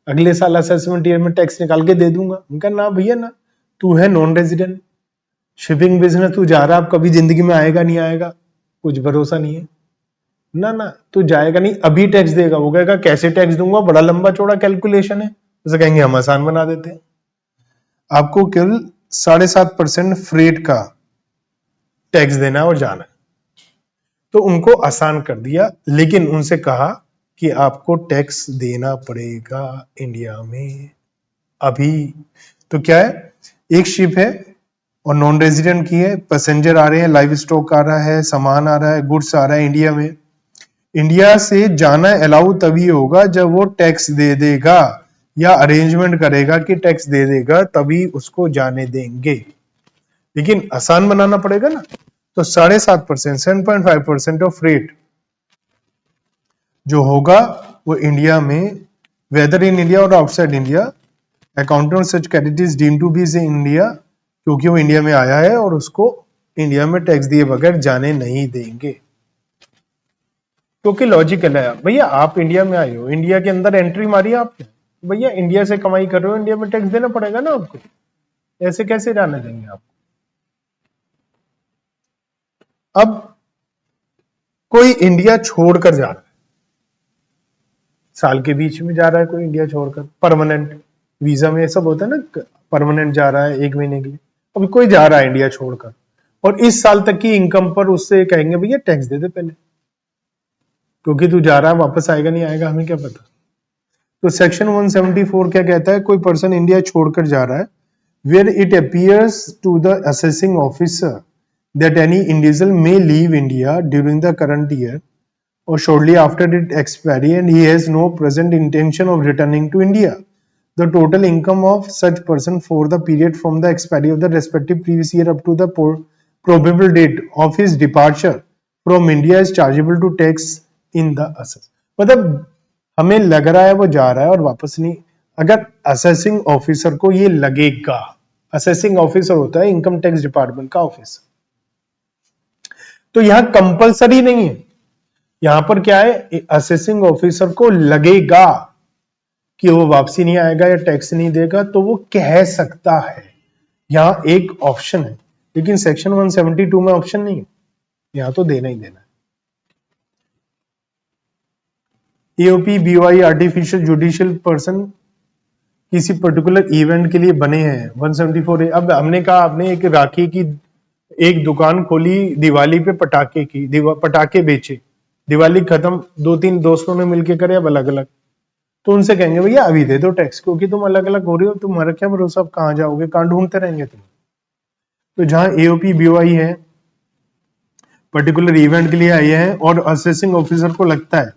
अगले साल असेसमेंट ईयर में टैक्स निकाल के दे दूंगा। उनका ना भैया ना, तू है नॉन रेजिडेंट, शिपिंग बिजनेस तू जा रहा, अब कभी जिंदगी में आएगा नहीं आएगा कुछ भरोसा नहीं है, ना ना तू जाएगा नहीं, अभी टैक्स देगा। वो कहेगा कैसे टैक्स दूंगा, बड़ा लंबा चौड़ा कैलकुलेशन है, उसे कहेंगे हम आसान बना देते हैं, आपको केवल 7.5% फ्रेट का टैक्स देना है और जाना है, तो उनको आसान कर दिया, लेकिन उनसे कहा कि आपको टैक्स देना पड़ेगा इंडिया में अभी। तो क्या है, एक शिप है और नॉन रेजिडेंट की है, पैसेंजर आ रहे हैं, लाइव स्टॉक आ रहा है, सामान आ रहा है, गुड्स आ रहा है इंडिया में। इंडिया से जाना अलाउ तभी होगा जब वो टैक्स दे देगा या अरेंजमेंट करेगा कि टैक्स दे देगा, तभी उसको जाने देंगे। लेकिन आसान बनाना पड़ेगा ना। तो 7.5%, 7.5% ऑफ रेट जो होगा वो इंडिया में, वेदर इन इंडिया और outside India, account on such categories deemed to be in India, क्योंकि वो इंडिया में आया है और उसको इंडिया में टैक्स दिए बगैर जाने नहीं देंगे। क्योंकि लॉजिकल है भैया, आप इंडिया में आए हो, इंडिया के अंदर एंट्री मारी आपने, भैया इंडिया से कमाई कर रहे हो, इंडिया में टैक्स देना पड़ेगा ना आपको। ऐसे कैसे जाने देंगे आप। अब कोई इंडिया छोड़कर जा रहा है, साल के बीच में जा रहा है कोई इंडिया छोड़कर, परमानेंट वीजा में सब होता है ना, परमानेंट जा रहा है 1 महीने के लिए। अभी कोई जा रहा है इंडिया छोड़कर और इस साल तक की इनकम पर उससे कहेंगे भैया टैक्स दे दे पहले, क्योंकि तू जा रहा है, वापस आएगा नहीं आएगा हमें क्या पता। तो सेक्शन 174 क्या कहता है, कोई पर्सन इंडिया छोड़कर जा रहा है, where it appears to the assessing officer that any individual may leave India during the current year or shortly after its expiry and he has no present intention of returning to India, the total income of such person for the period from the expiry of the respective previous year up to the probable date of his departure from India is chargeable to tax in the assess। मतलब हमें लग रहा है वो जा रहा है और वापस नहीं, अगर असेसिंग ऑफिसर को ये लगेगा, असेसिंग ऑफिसर होता है इनकम टैक्स डिपार्टमेंट का ऑफिसर, तो यहां कंपलसरी नहीं है, यहां पर क्या है, असेसिंग ऑफिसर को लगेगा कि वो वापसी नहीं आएगा या टैक्स नहीं देगा तो वो कह सकता है, यहां एक ऑप्शन है। लेकिन सेक्शन 172 में ऑप्शन नहीं है, यहां तो देना ही देना है। AOP BOI artificial judicial person किसी पर्टिकुलर इवेंट के लिए बने हैं 174। अब हमने कहा आपने एक राखी की एक दुकान खोली, दिवाली पे पटाखे की, पटाखे बेचे, दिवाली खत्म, 2-3 दोस्तों ने मिलकर करे अब अलग अलग, तो उनसे कहेंगे भैया अभी दे दो टैक्स, क्योंकि तुम अलग अलग हो रहे हो, तुम्हारा क्या भरोसा, अब कहां जाओगे, कहां ढूंढते रहेंगे तुम। तो जहां एओपी बीओआई है, पर्टिकुलर इवेंट के लिए आई है और असेसिंग ऑफिसर को लगता है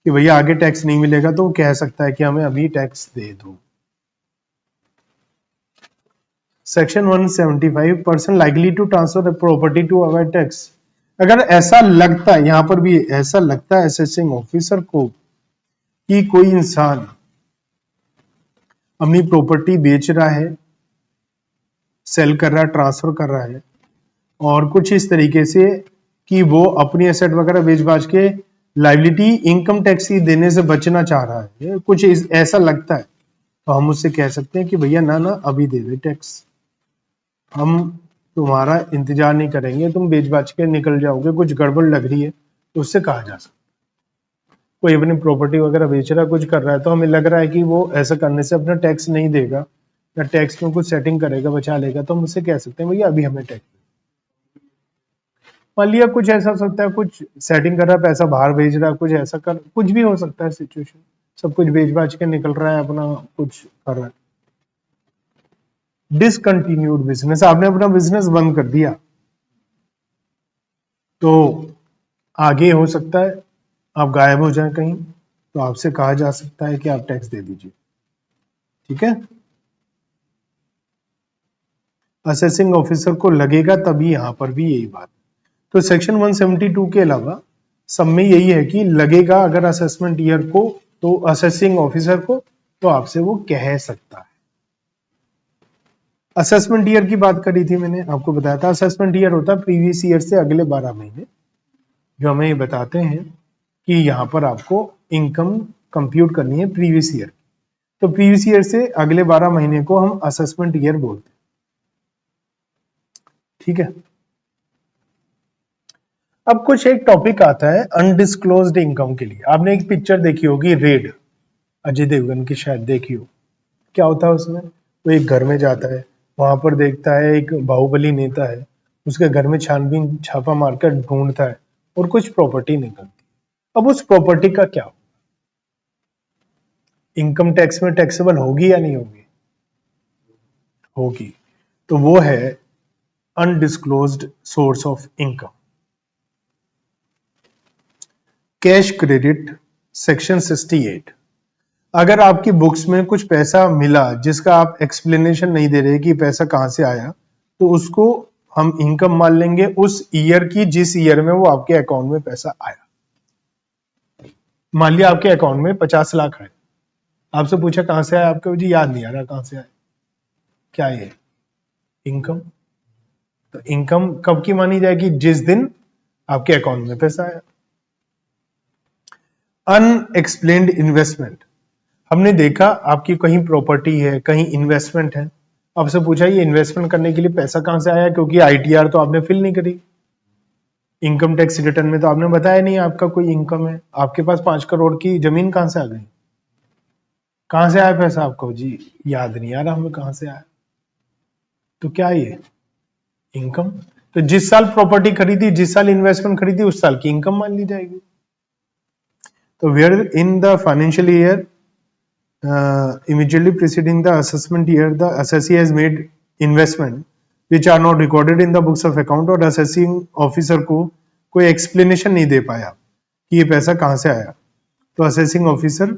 कि भैया आगे टैक्स नहीं मिलेगा, तो वो कह सकता है कि हमें अभी टैक्स दे दो। Section 175, person likely to transfer property to avoid tax. अगर ऐसा लगता है, यहां पर भी ऐसा लगता है असेसिंग ऑफिसर को कि कोई इंसान अपनी प्रॉपर्टी बेच रहा है, सेल कर रहा है, ट्रांसफर कर रहा है, और कुछ इस तरीके से कि वो अपनी एसेट वगैरह बेच बाच के लाइबिलिटी इनकम टैक्स की देने से बचना चाह रहा है, कुछ ऐसा लगता है, तो हम उससे कह सकते हैं कि भैया ना ना अभी दे दे टैक्स, हम तुम्हारा इंतजार नहीं करेंगे, तुम बेच बाच के निकल जाओगे, कुछ गड़बड़ लग रही है, तो उससे कहा जा सकता। कोई अपनी प्रॉपर्टी वगैरह बेच रहा है, कुछ कर रहा है, तो हमें लग रहा है कि वो ऐसा करने से अपना टैक्स नहीं देगा या टैक्स में कुछ सेटिंग करेगा, बचा लेगा, तो हम उससे कह सकते हैं भैया अभी हमें टैक्स। मान लिया कुछ ऐसा हो सकता है, कुछ सेटिंग कर रहा है, पैसा बाहर भेज रहा है, कुछ ऐसा कर, कुछ भी हो सकता है सिचुएशन, सब कुछ बेच बाच के निकल रहा है, अपना कुछ कर रहा है। डिसकंटिन्यूड बिजनेस, आपने अपना बिजनेस बंद कर दिया, तो आगे हो सकता है आप गायब हो जाए कहीं, तो आपसे कहा जा सकता है कि आप टैक्स दे दीजिए। ठीक है, असेसिंग ऑफिसर को लगेगा तभी, यहां पर भी यही बात। तो सेक्शन 172 के अलावा सब में यही है कि लगेगा अगर असेसमेंट ईयर को, तो असेसिंग ऑफिसर को, तो आपसे वो कह सकता है। असेसमेंट ईयर की बात करी थी मैंने, आपको बताया था असेसमेंट ईयर होता है प्रीवियस ईयर से अगले 12 महीने, जो हमें ये बताते हैं कि यहाँ पर आपको इनकम कंप्यूट करनी है प्रीवियस ईयर। तो प्रीवियस ईयर से अगले 12 महीने को हम असेसमेंट ईयर बोलते हैं। ठीक है, अब कुछ एक टॉपिक आता है अनडिस्क्लोज्ड इनकम के लिए। आपने एक पिक्चर देखी होगी रेड, अजय देवगन की, शायद देखी हो। क्या होता है उसमें, वो एक घर में जाता है, वहां पर देखता है एक बाहुबली नेता है, उसके घर में छानबीन छापा मारकर ढूंढता है और कुछ प्रॉपर्टी निकलती। अब उस प्रॉपर्टी का क्या होगा? इनकम टैक्स में टैक्सेबल होगी या नहीं होगी? होगी। तो वो है undisclosed source of income. Cash credit section 68। अगर आपकी बुक्स में कुछ पैसा मिला जिसका आप एक्सप्लेनेशन नहीं दे रहे कि पैसा कहां से आया, तो उसको हम इनकम मान लेंगे उस ईयर की जिस ईयर में वो आपके अकाउंट में पैसा आया। मान लिया आपके अकाउंट में 50 लाख आए, आपसे पूछा कहां से आया, आपको जी याद नहीं आ रहा कहां से आया। क्या ये इनकम? तो इनकम कब की मानी जाएगी? जिस दिन आपके अकाउंट में पैसा आया। Unexplained investment. हमने देखा आपकी कहीं प्रॉपर्टी है, कहीं इन्वेस्टमेंट है, आपसे पूछा ये इन्वेस्टमेंट करने के लिए पैसा कहां से आया, क्योंकि आईटीआर तो आपने फिल नहीं करी, इनकम टैक्स रिटर्न में तो आपने बताया नहीं आपका कोई इनकम है। आपके पास 5 करोड़ की जमीन कहां से आ गई? कहां से आया पैसा आपको? जी याद नहीं आ रहा हमें कहां से आया। तो क्या ये इनकम? तो जिस साल प्रॉपर्टी खरीदी, जिस साल इन्वेस्टमेंट खरीदी, उस साल की इनकम मान ली जाएगी। तो where in the financial year immediately preceding the assessment year, the assessee has made investment which are not recorded in the books of account, और assessing officer को कोई explanation नहीं दे पाया कि ये पैसा कहां से आया, तो assessing officer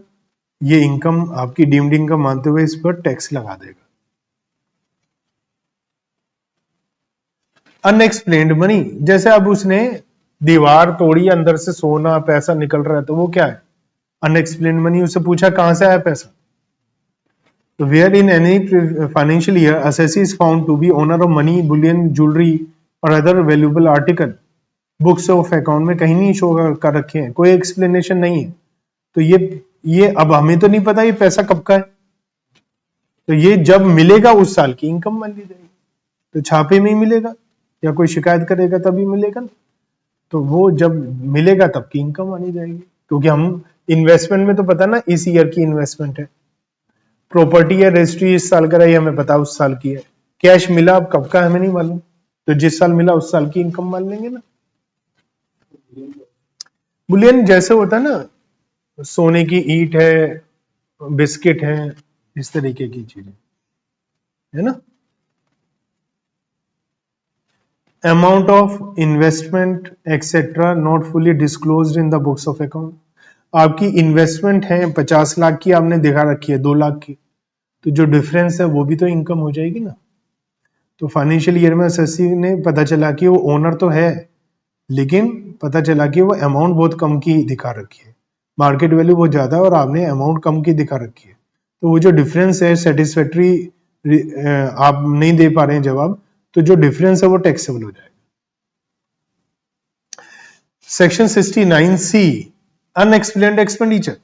ये इनकम आपकी डीम्ड इनकम मानते हुए इस पर टैक्स लगा देगा। अनएक्सप्लेन्ड मनी, जैसे अब उसने दीवार तोड़ी, अंदर से सोना पैसा निकल रहा है, तो वो क्या है? Unexplained money. उससे पूछा कहां से आया पैसा, तो where in any financial year assessee is found to be owner of money, bullion, jewelry और other valuable article, books of account में कहीं नहीं शो कर रखे हैं, कोई एक्सप्लेनेशन नहीं है, तो ये अब हमें तो नहीं पता ये पैसा कब का है, तो ये जब मिलेगा उस साल की इनकम मान ली जाएगी। तो छापे में ही मिलेगा या कोई शिकायत करेगा तभी मिलेगा ना, तो वो जब मिलेगा तब की इनकम मानी जाएगी, क्योंकि हम इन्वेस्टमेंट में तो पता ना इस ईयर की इन्वेस्टमेंट है, प्रॉपर्टी है रजिस्ट्री इस साल का रही हमें पता उस साल की है, कैश मिला अब कब का हमें नहीं मालूम, तो जिस साल मिला उस साल की इनकम मान लेंगे ना। बुलियन जैसे होता है ना, सोने की ईंट है, बिस्किट है, इस तरीके की चीजें है ना। Amount of investment etcetera not fully disclosed in the books of account. आपकी इन्वेस्टमेंट है 50 लाख की, आपने दिखा रखी है 2 लाख की, तो जो डिफरेंस है वो भी तो इनकम हो जाएगी ना। तो फाइनेंशियल ईयर में एसएससी ने पता चला कि वो ओनर तो है, लेकिन पता चला कि वो अमाउंट बहुत कम की दिखा रखी है, मार्केट वैल्यू बहुत ज्यादा है और आपने अमाउंट कम की दिखा रखी है, तो वो जो डिफरेंस है सेटिस्फैक्ट्री आप नहीं दे पा रहे हैं जवाब, तो जो डिफरेंस है वो टैक्सेबल हो जाएगा। Section 69C unexplained expenditure.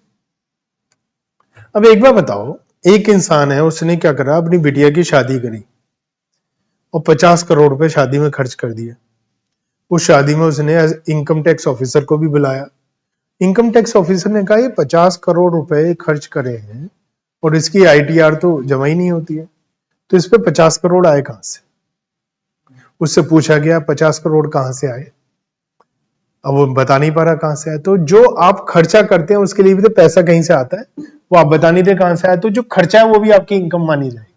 अब एक बार बताओ, एक इंसान है, उसने क्या करा, अपनी बिटिया की शादी करी और 50 करोड़ रुपए शादी में खर्च कर दिए। उस शादी में उसने इनकम टैक्स ऑफिसर को भी बुलाया। इनकम टैक्स ऑफिसर ने कहा ये 50 करोड़ रुपए खर्च करे हैं और इसकी आईटीआर तो जमा ही नहीं होती है, तो इस पे 50 करोड़ आए कहां से? उससे पूछा गया 50 करोड़ कहां से आए, अब वो बता नहीं पा रहा कहां से आए। तो जो आप खर्चा करते हैं उसके लिए भी तो पैसा कहीं से आता है, वो आप बता नहीं दे कहां से आया, तो जो खर्चा है वो भी आपकी इनकम मानी जाएगी।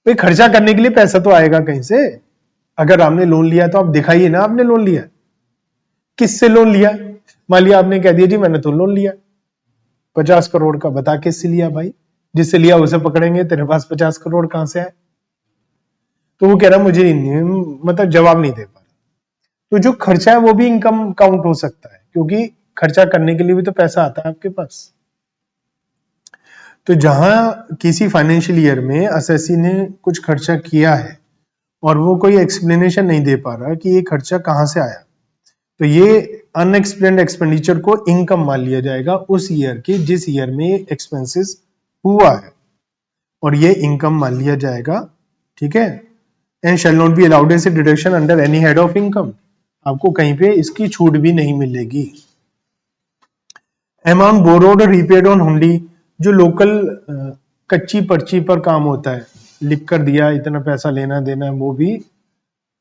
भाई खर्चा करने के लिए पैसा तो आएगा कहीं से, अगर आपने लोन लिया तो आप दिखाइए ना आपने लोन लिया, किससे लोन लिया। मान लिया आपने कह दिया जी मैंने तो लोन लिया 50 करोड़ का, बता किससे लिया भाई, जिससे लिया उसे पकड़ेंगे, तेरे पास 50 करोड़ कहां से आए। तो वो कह रहा मुझे मतलब जवाब नहीं दे पा रहा। तो जो खर्चा है वो भी इनकम काउंट हो सकता है, क्योंकि खर्चा करने के लिए भी तो पैसा आता है आपके पास। तो जहां किसी फाइनेंशियल ईयर में एसएससी ने कुछ खर्चा किया है और वो कोई एक्सप्लेनेशन नहीं दे पा रहा कि ये खर्चा कहां से आया, तो ये अनएक्सप्लेन्ड एक्सपेंडिचर को इनकम मान लिया जाएगा उस ईयर की जिस ईयर में एक्सपेंसेस हुआ है, और ये इनकम मान लिया जाएगा, ठीक है। And shall not be allowed as a deduction under any head of income, आपको कहीं पे इसकी छूट भी नहीं मिलेगी। अमाउंट बोरोड और रीपेड ऑन हुंडी, जो लोकल कच्ची पर्ची पर काम होता है, लिख कर दिया इतना पैसा लेना देना, वो भी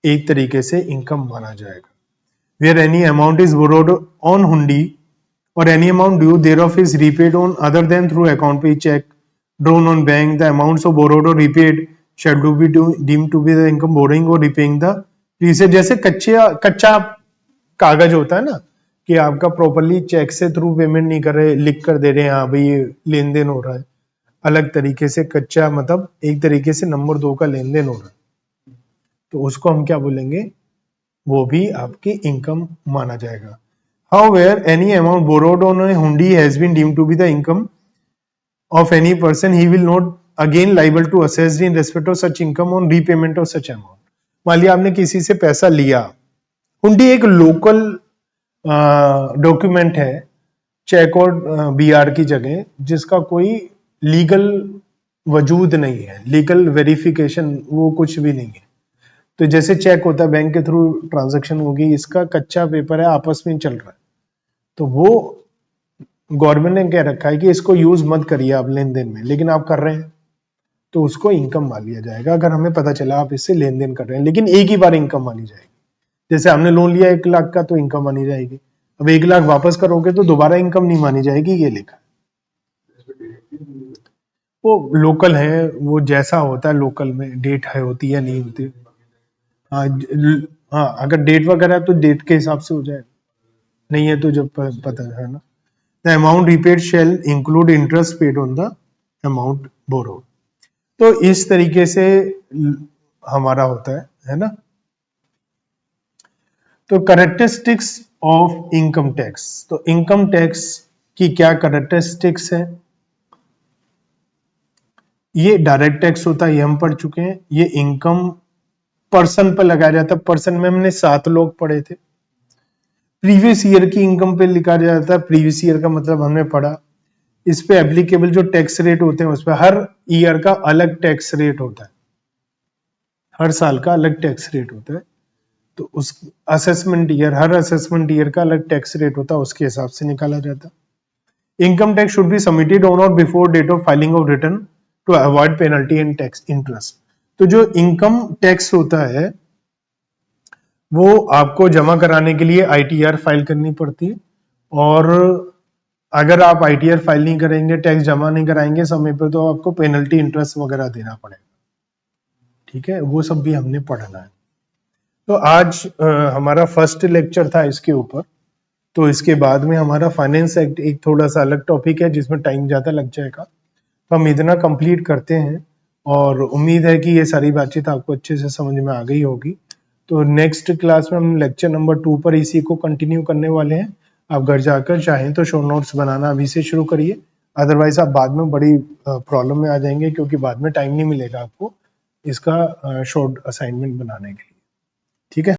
एक तरीके से इनकम माना जाएगा। where any amount is borrowed on hundi or any amount due thereof is repaid on other than through account pay check drawn on bank, the amounts of borrowed or repaid shall be deemed to be the income borrowing or repaying the preset. जैसे कच्चा कागज होता है ना कि आपका प्रॉपरली चेक से थ्रू पेमेंट नहीं कर रहे, लिख कर दे रहे हैं हाँ भाई ये लेन देन हो रहा है, अलग तरीके से कच्चा मतलब एक तरीके से नंबर 2 का लेन देन हो रहा है, तो उसको हम क्या बोलेंगे, वो भी आपकी इनकम माना जाएगा। However, any amount borrowed on a hundi has been deemed to be the income of any person, he will not again liable to assessed in respect of such income on repayment of such amount। मान लिया आपने किसी से पैसा लिया, हुंडी एक लोकल डॉक्यूमेंट है चेक और बीआर की जगह, जिसका कोई लीगल वजूद नहीं है, लीगल वेरिफिकेशन वो कुछ भी नहीं है। तो जैसे चेक होता है बैंक के थ्रू ट्रांजैक्शन होगी, इसका कच्चा पेपर है आपस में चल रहा है, तो वो गवर्नमेंट ने कह रखा है कि इसको यूज मत करिए आप लेन देन में, लेकिन आप कर रहे हैं तो उसको इनकम मान लिया जाएगा अगर हमें पता चला आप इससे लेन देन कर रहे हैं, लेकिन एक ही बार इनकम मानी जाएगी। जैसे हमने लोन लिया 1 लाख का तो इनकम मानी जाएगी, अब 1 लाख वापस करोगे तो दोबारा इनकम नहीं मानी जाएगी, ये लिखा है। वो लोकल है, वो जैसा होता है लोकल में डेट है होती है नहीं होती। हाँ अगर डेट वगैरह तो डेट के हिसाब से हो जाएगा, नहीं है तो जब पता है ना। The amount repaid shall include interest paid on the amount borrowed. तो इस तरीके से हमारा होता है ना। तो कैरेक्टरिस्टिक्स ऑफ इनकम टैक्स, तो इनकम टैक्स की क्या कैरेक्टरिस्टिक्स है, ये डायरेक्ट टैक्स होता है, ये हम पढ़ चुके हैं। ये इनकम पर्सन पर लगाया जाता है, पर्सन में हमने 7 लोग पढ़े थे। प्रीवियस ईयर की इनकम पे लिखा जाता है, प्रीवियस ईयर का मतलब हमने पढ़ा। इस पे एप्लीकेबल जो टैक्स रेट होते हैं उस पर हर ईयर का अलग टैक्स रेट होता है, हर साल का अलग टैक्स रेट होता है। तो उस असेसमेंट ईयर, हर असेसमेंट ईयर का अलग टैक्स रेट होता है, उसके हिसाब से निकाला जाता है। Income tax should be submitted on और before date of filing of return to avoid penalty and tax interest. तो जो इनकम टैक्स होता है वो आपको जमा कराने के लिए आईटीआर फाइल करनी पड़ती है, और अगर आप आईटीआर फाइल नहीं करेंगे, टैक्स जमा नहीं कराएंगे समय पर, तो आपको पेनल्टी इंटरेस्ट वगैरह देना पड़ेगा। ठीक है, वो सब भी हमने पढ़ना है। तो आज हमारा फर्स्ट लेक्चर था इसके ऊपर, तो इसके बाद में हमारा फाइनेंस एक्ट एक थोड़ा सा अलग टॉपिक है जिसमें टाइम ज्यादा लग जाएगा, तो हम इतना कंप्लीट करते हैं और उम्मीद है कि ये सारी बातचीत आपको अच्छे से समझ में आ गई होगी। तो नेक्स्ट क्लास में हम लेक्चर नंबर 2 पर इसी को कंटिन्यू करने वाले हैं। आप घर जाकर चाहें तो शो नोट्स बनाना अभी से शुरू करिए, अदरवाइज आप बाद में बड़ी प्रॉब्लम में आ जाएंगे, क्योंकि बाद में टाइम नहीं मिलेगा आपको इसका शॉर्ट असाइनमेंट बनाने के लिए। ठीक है।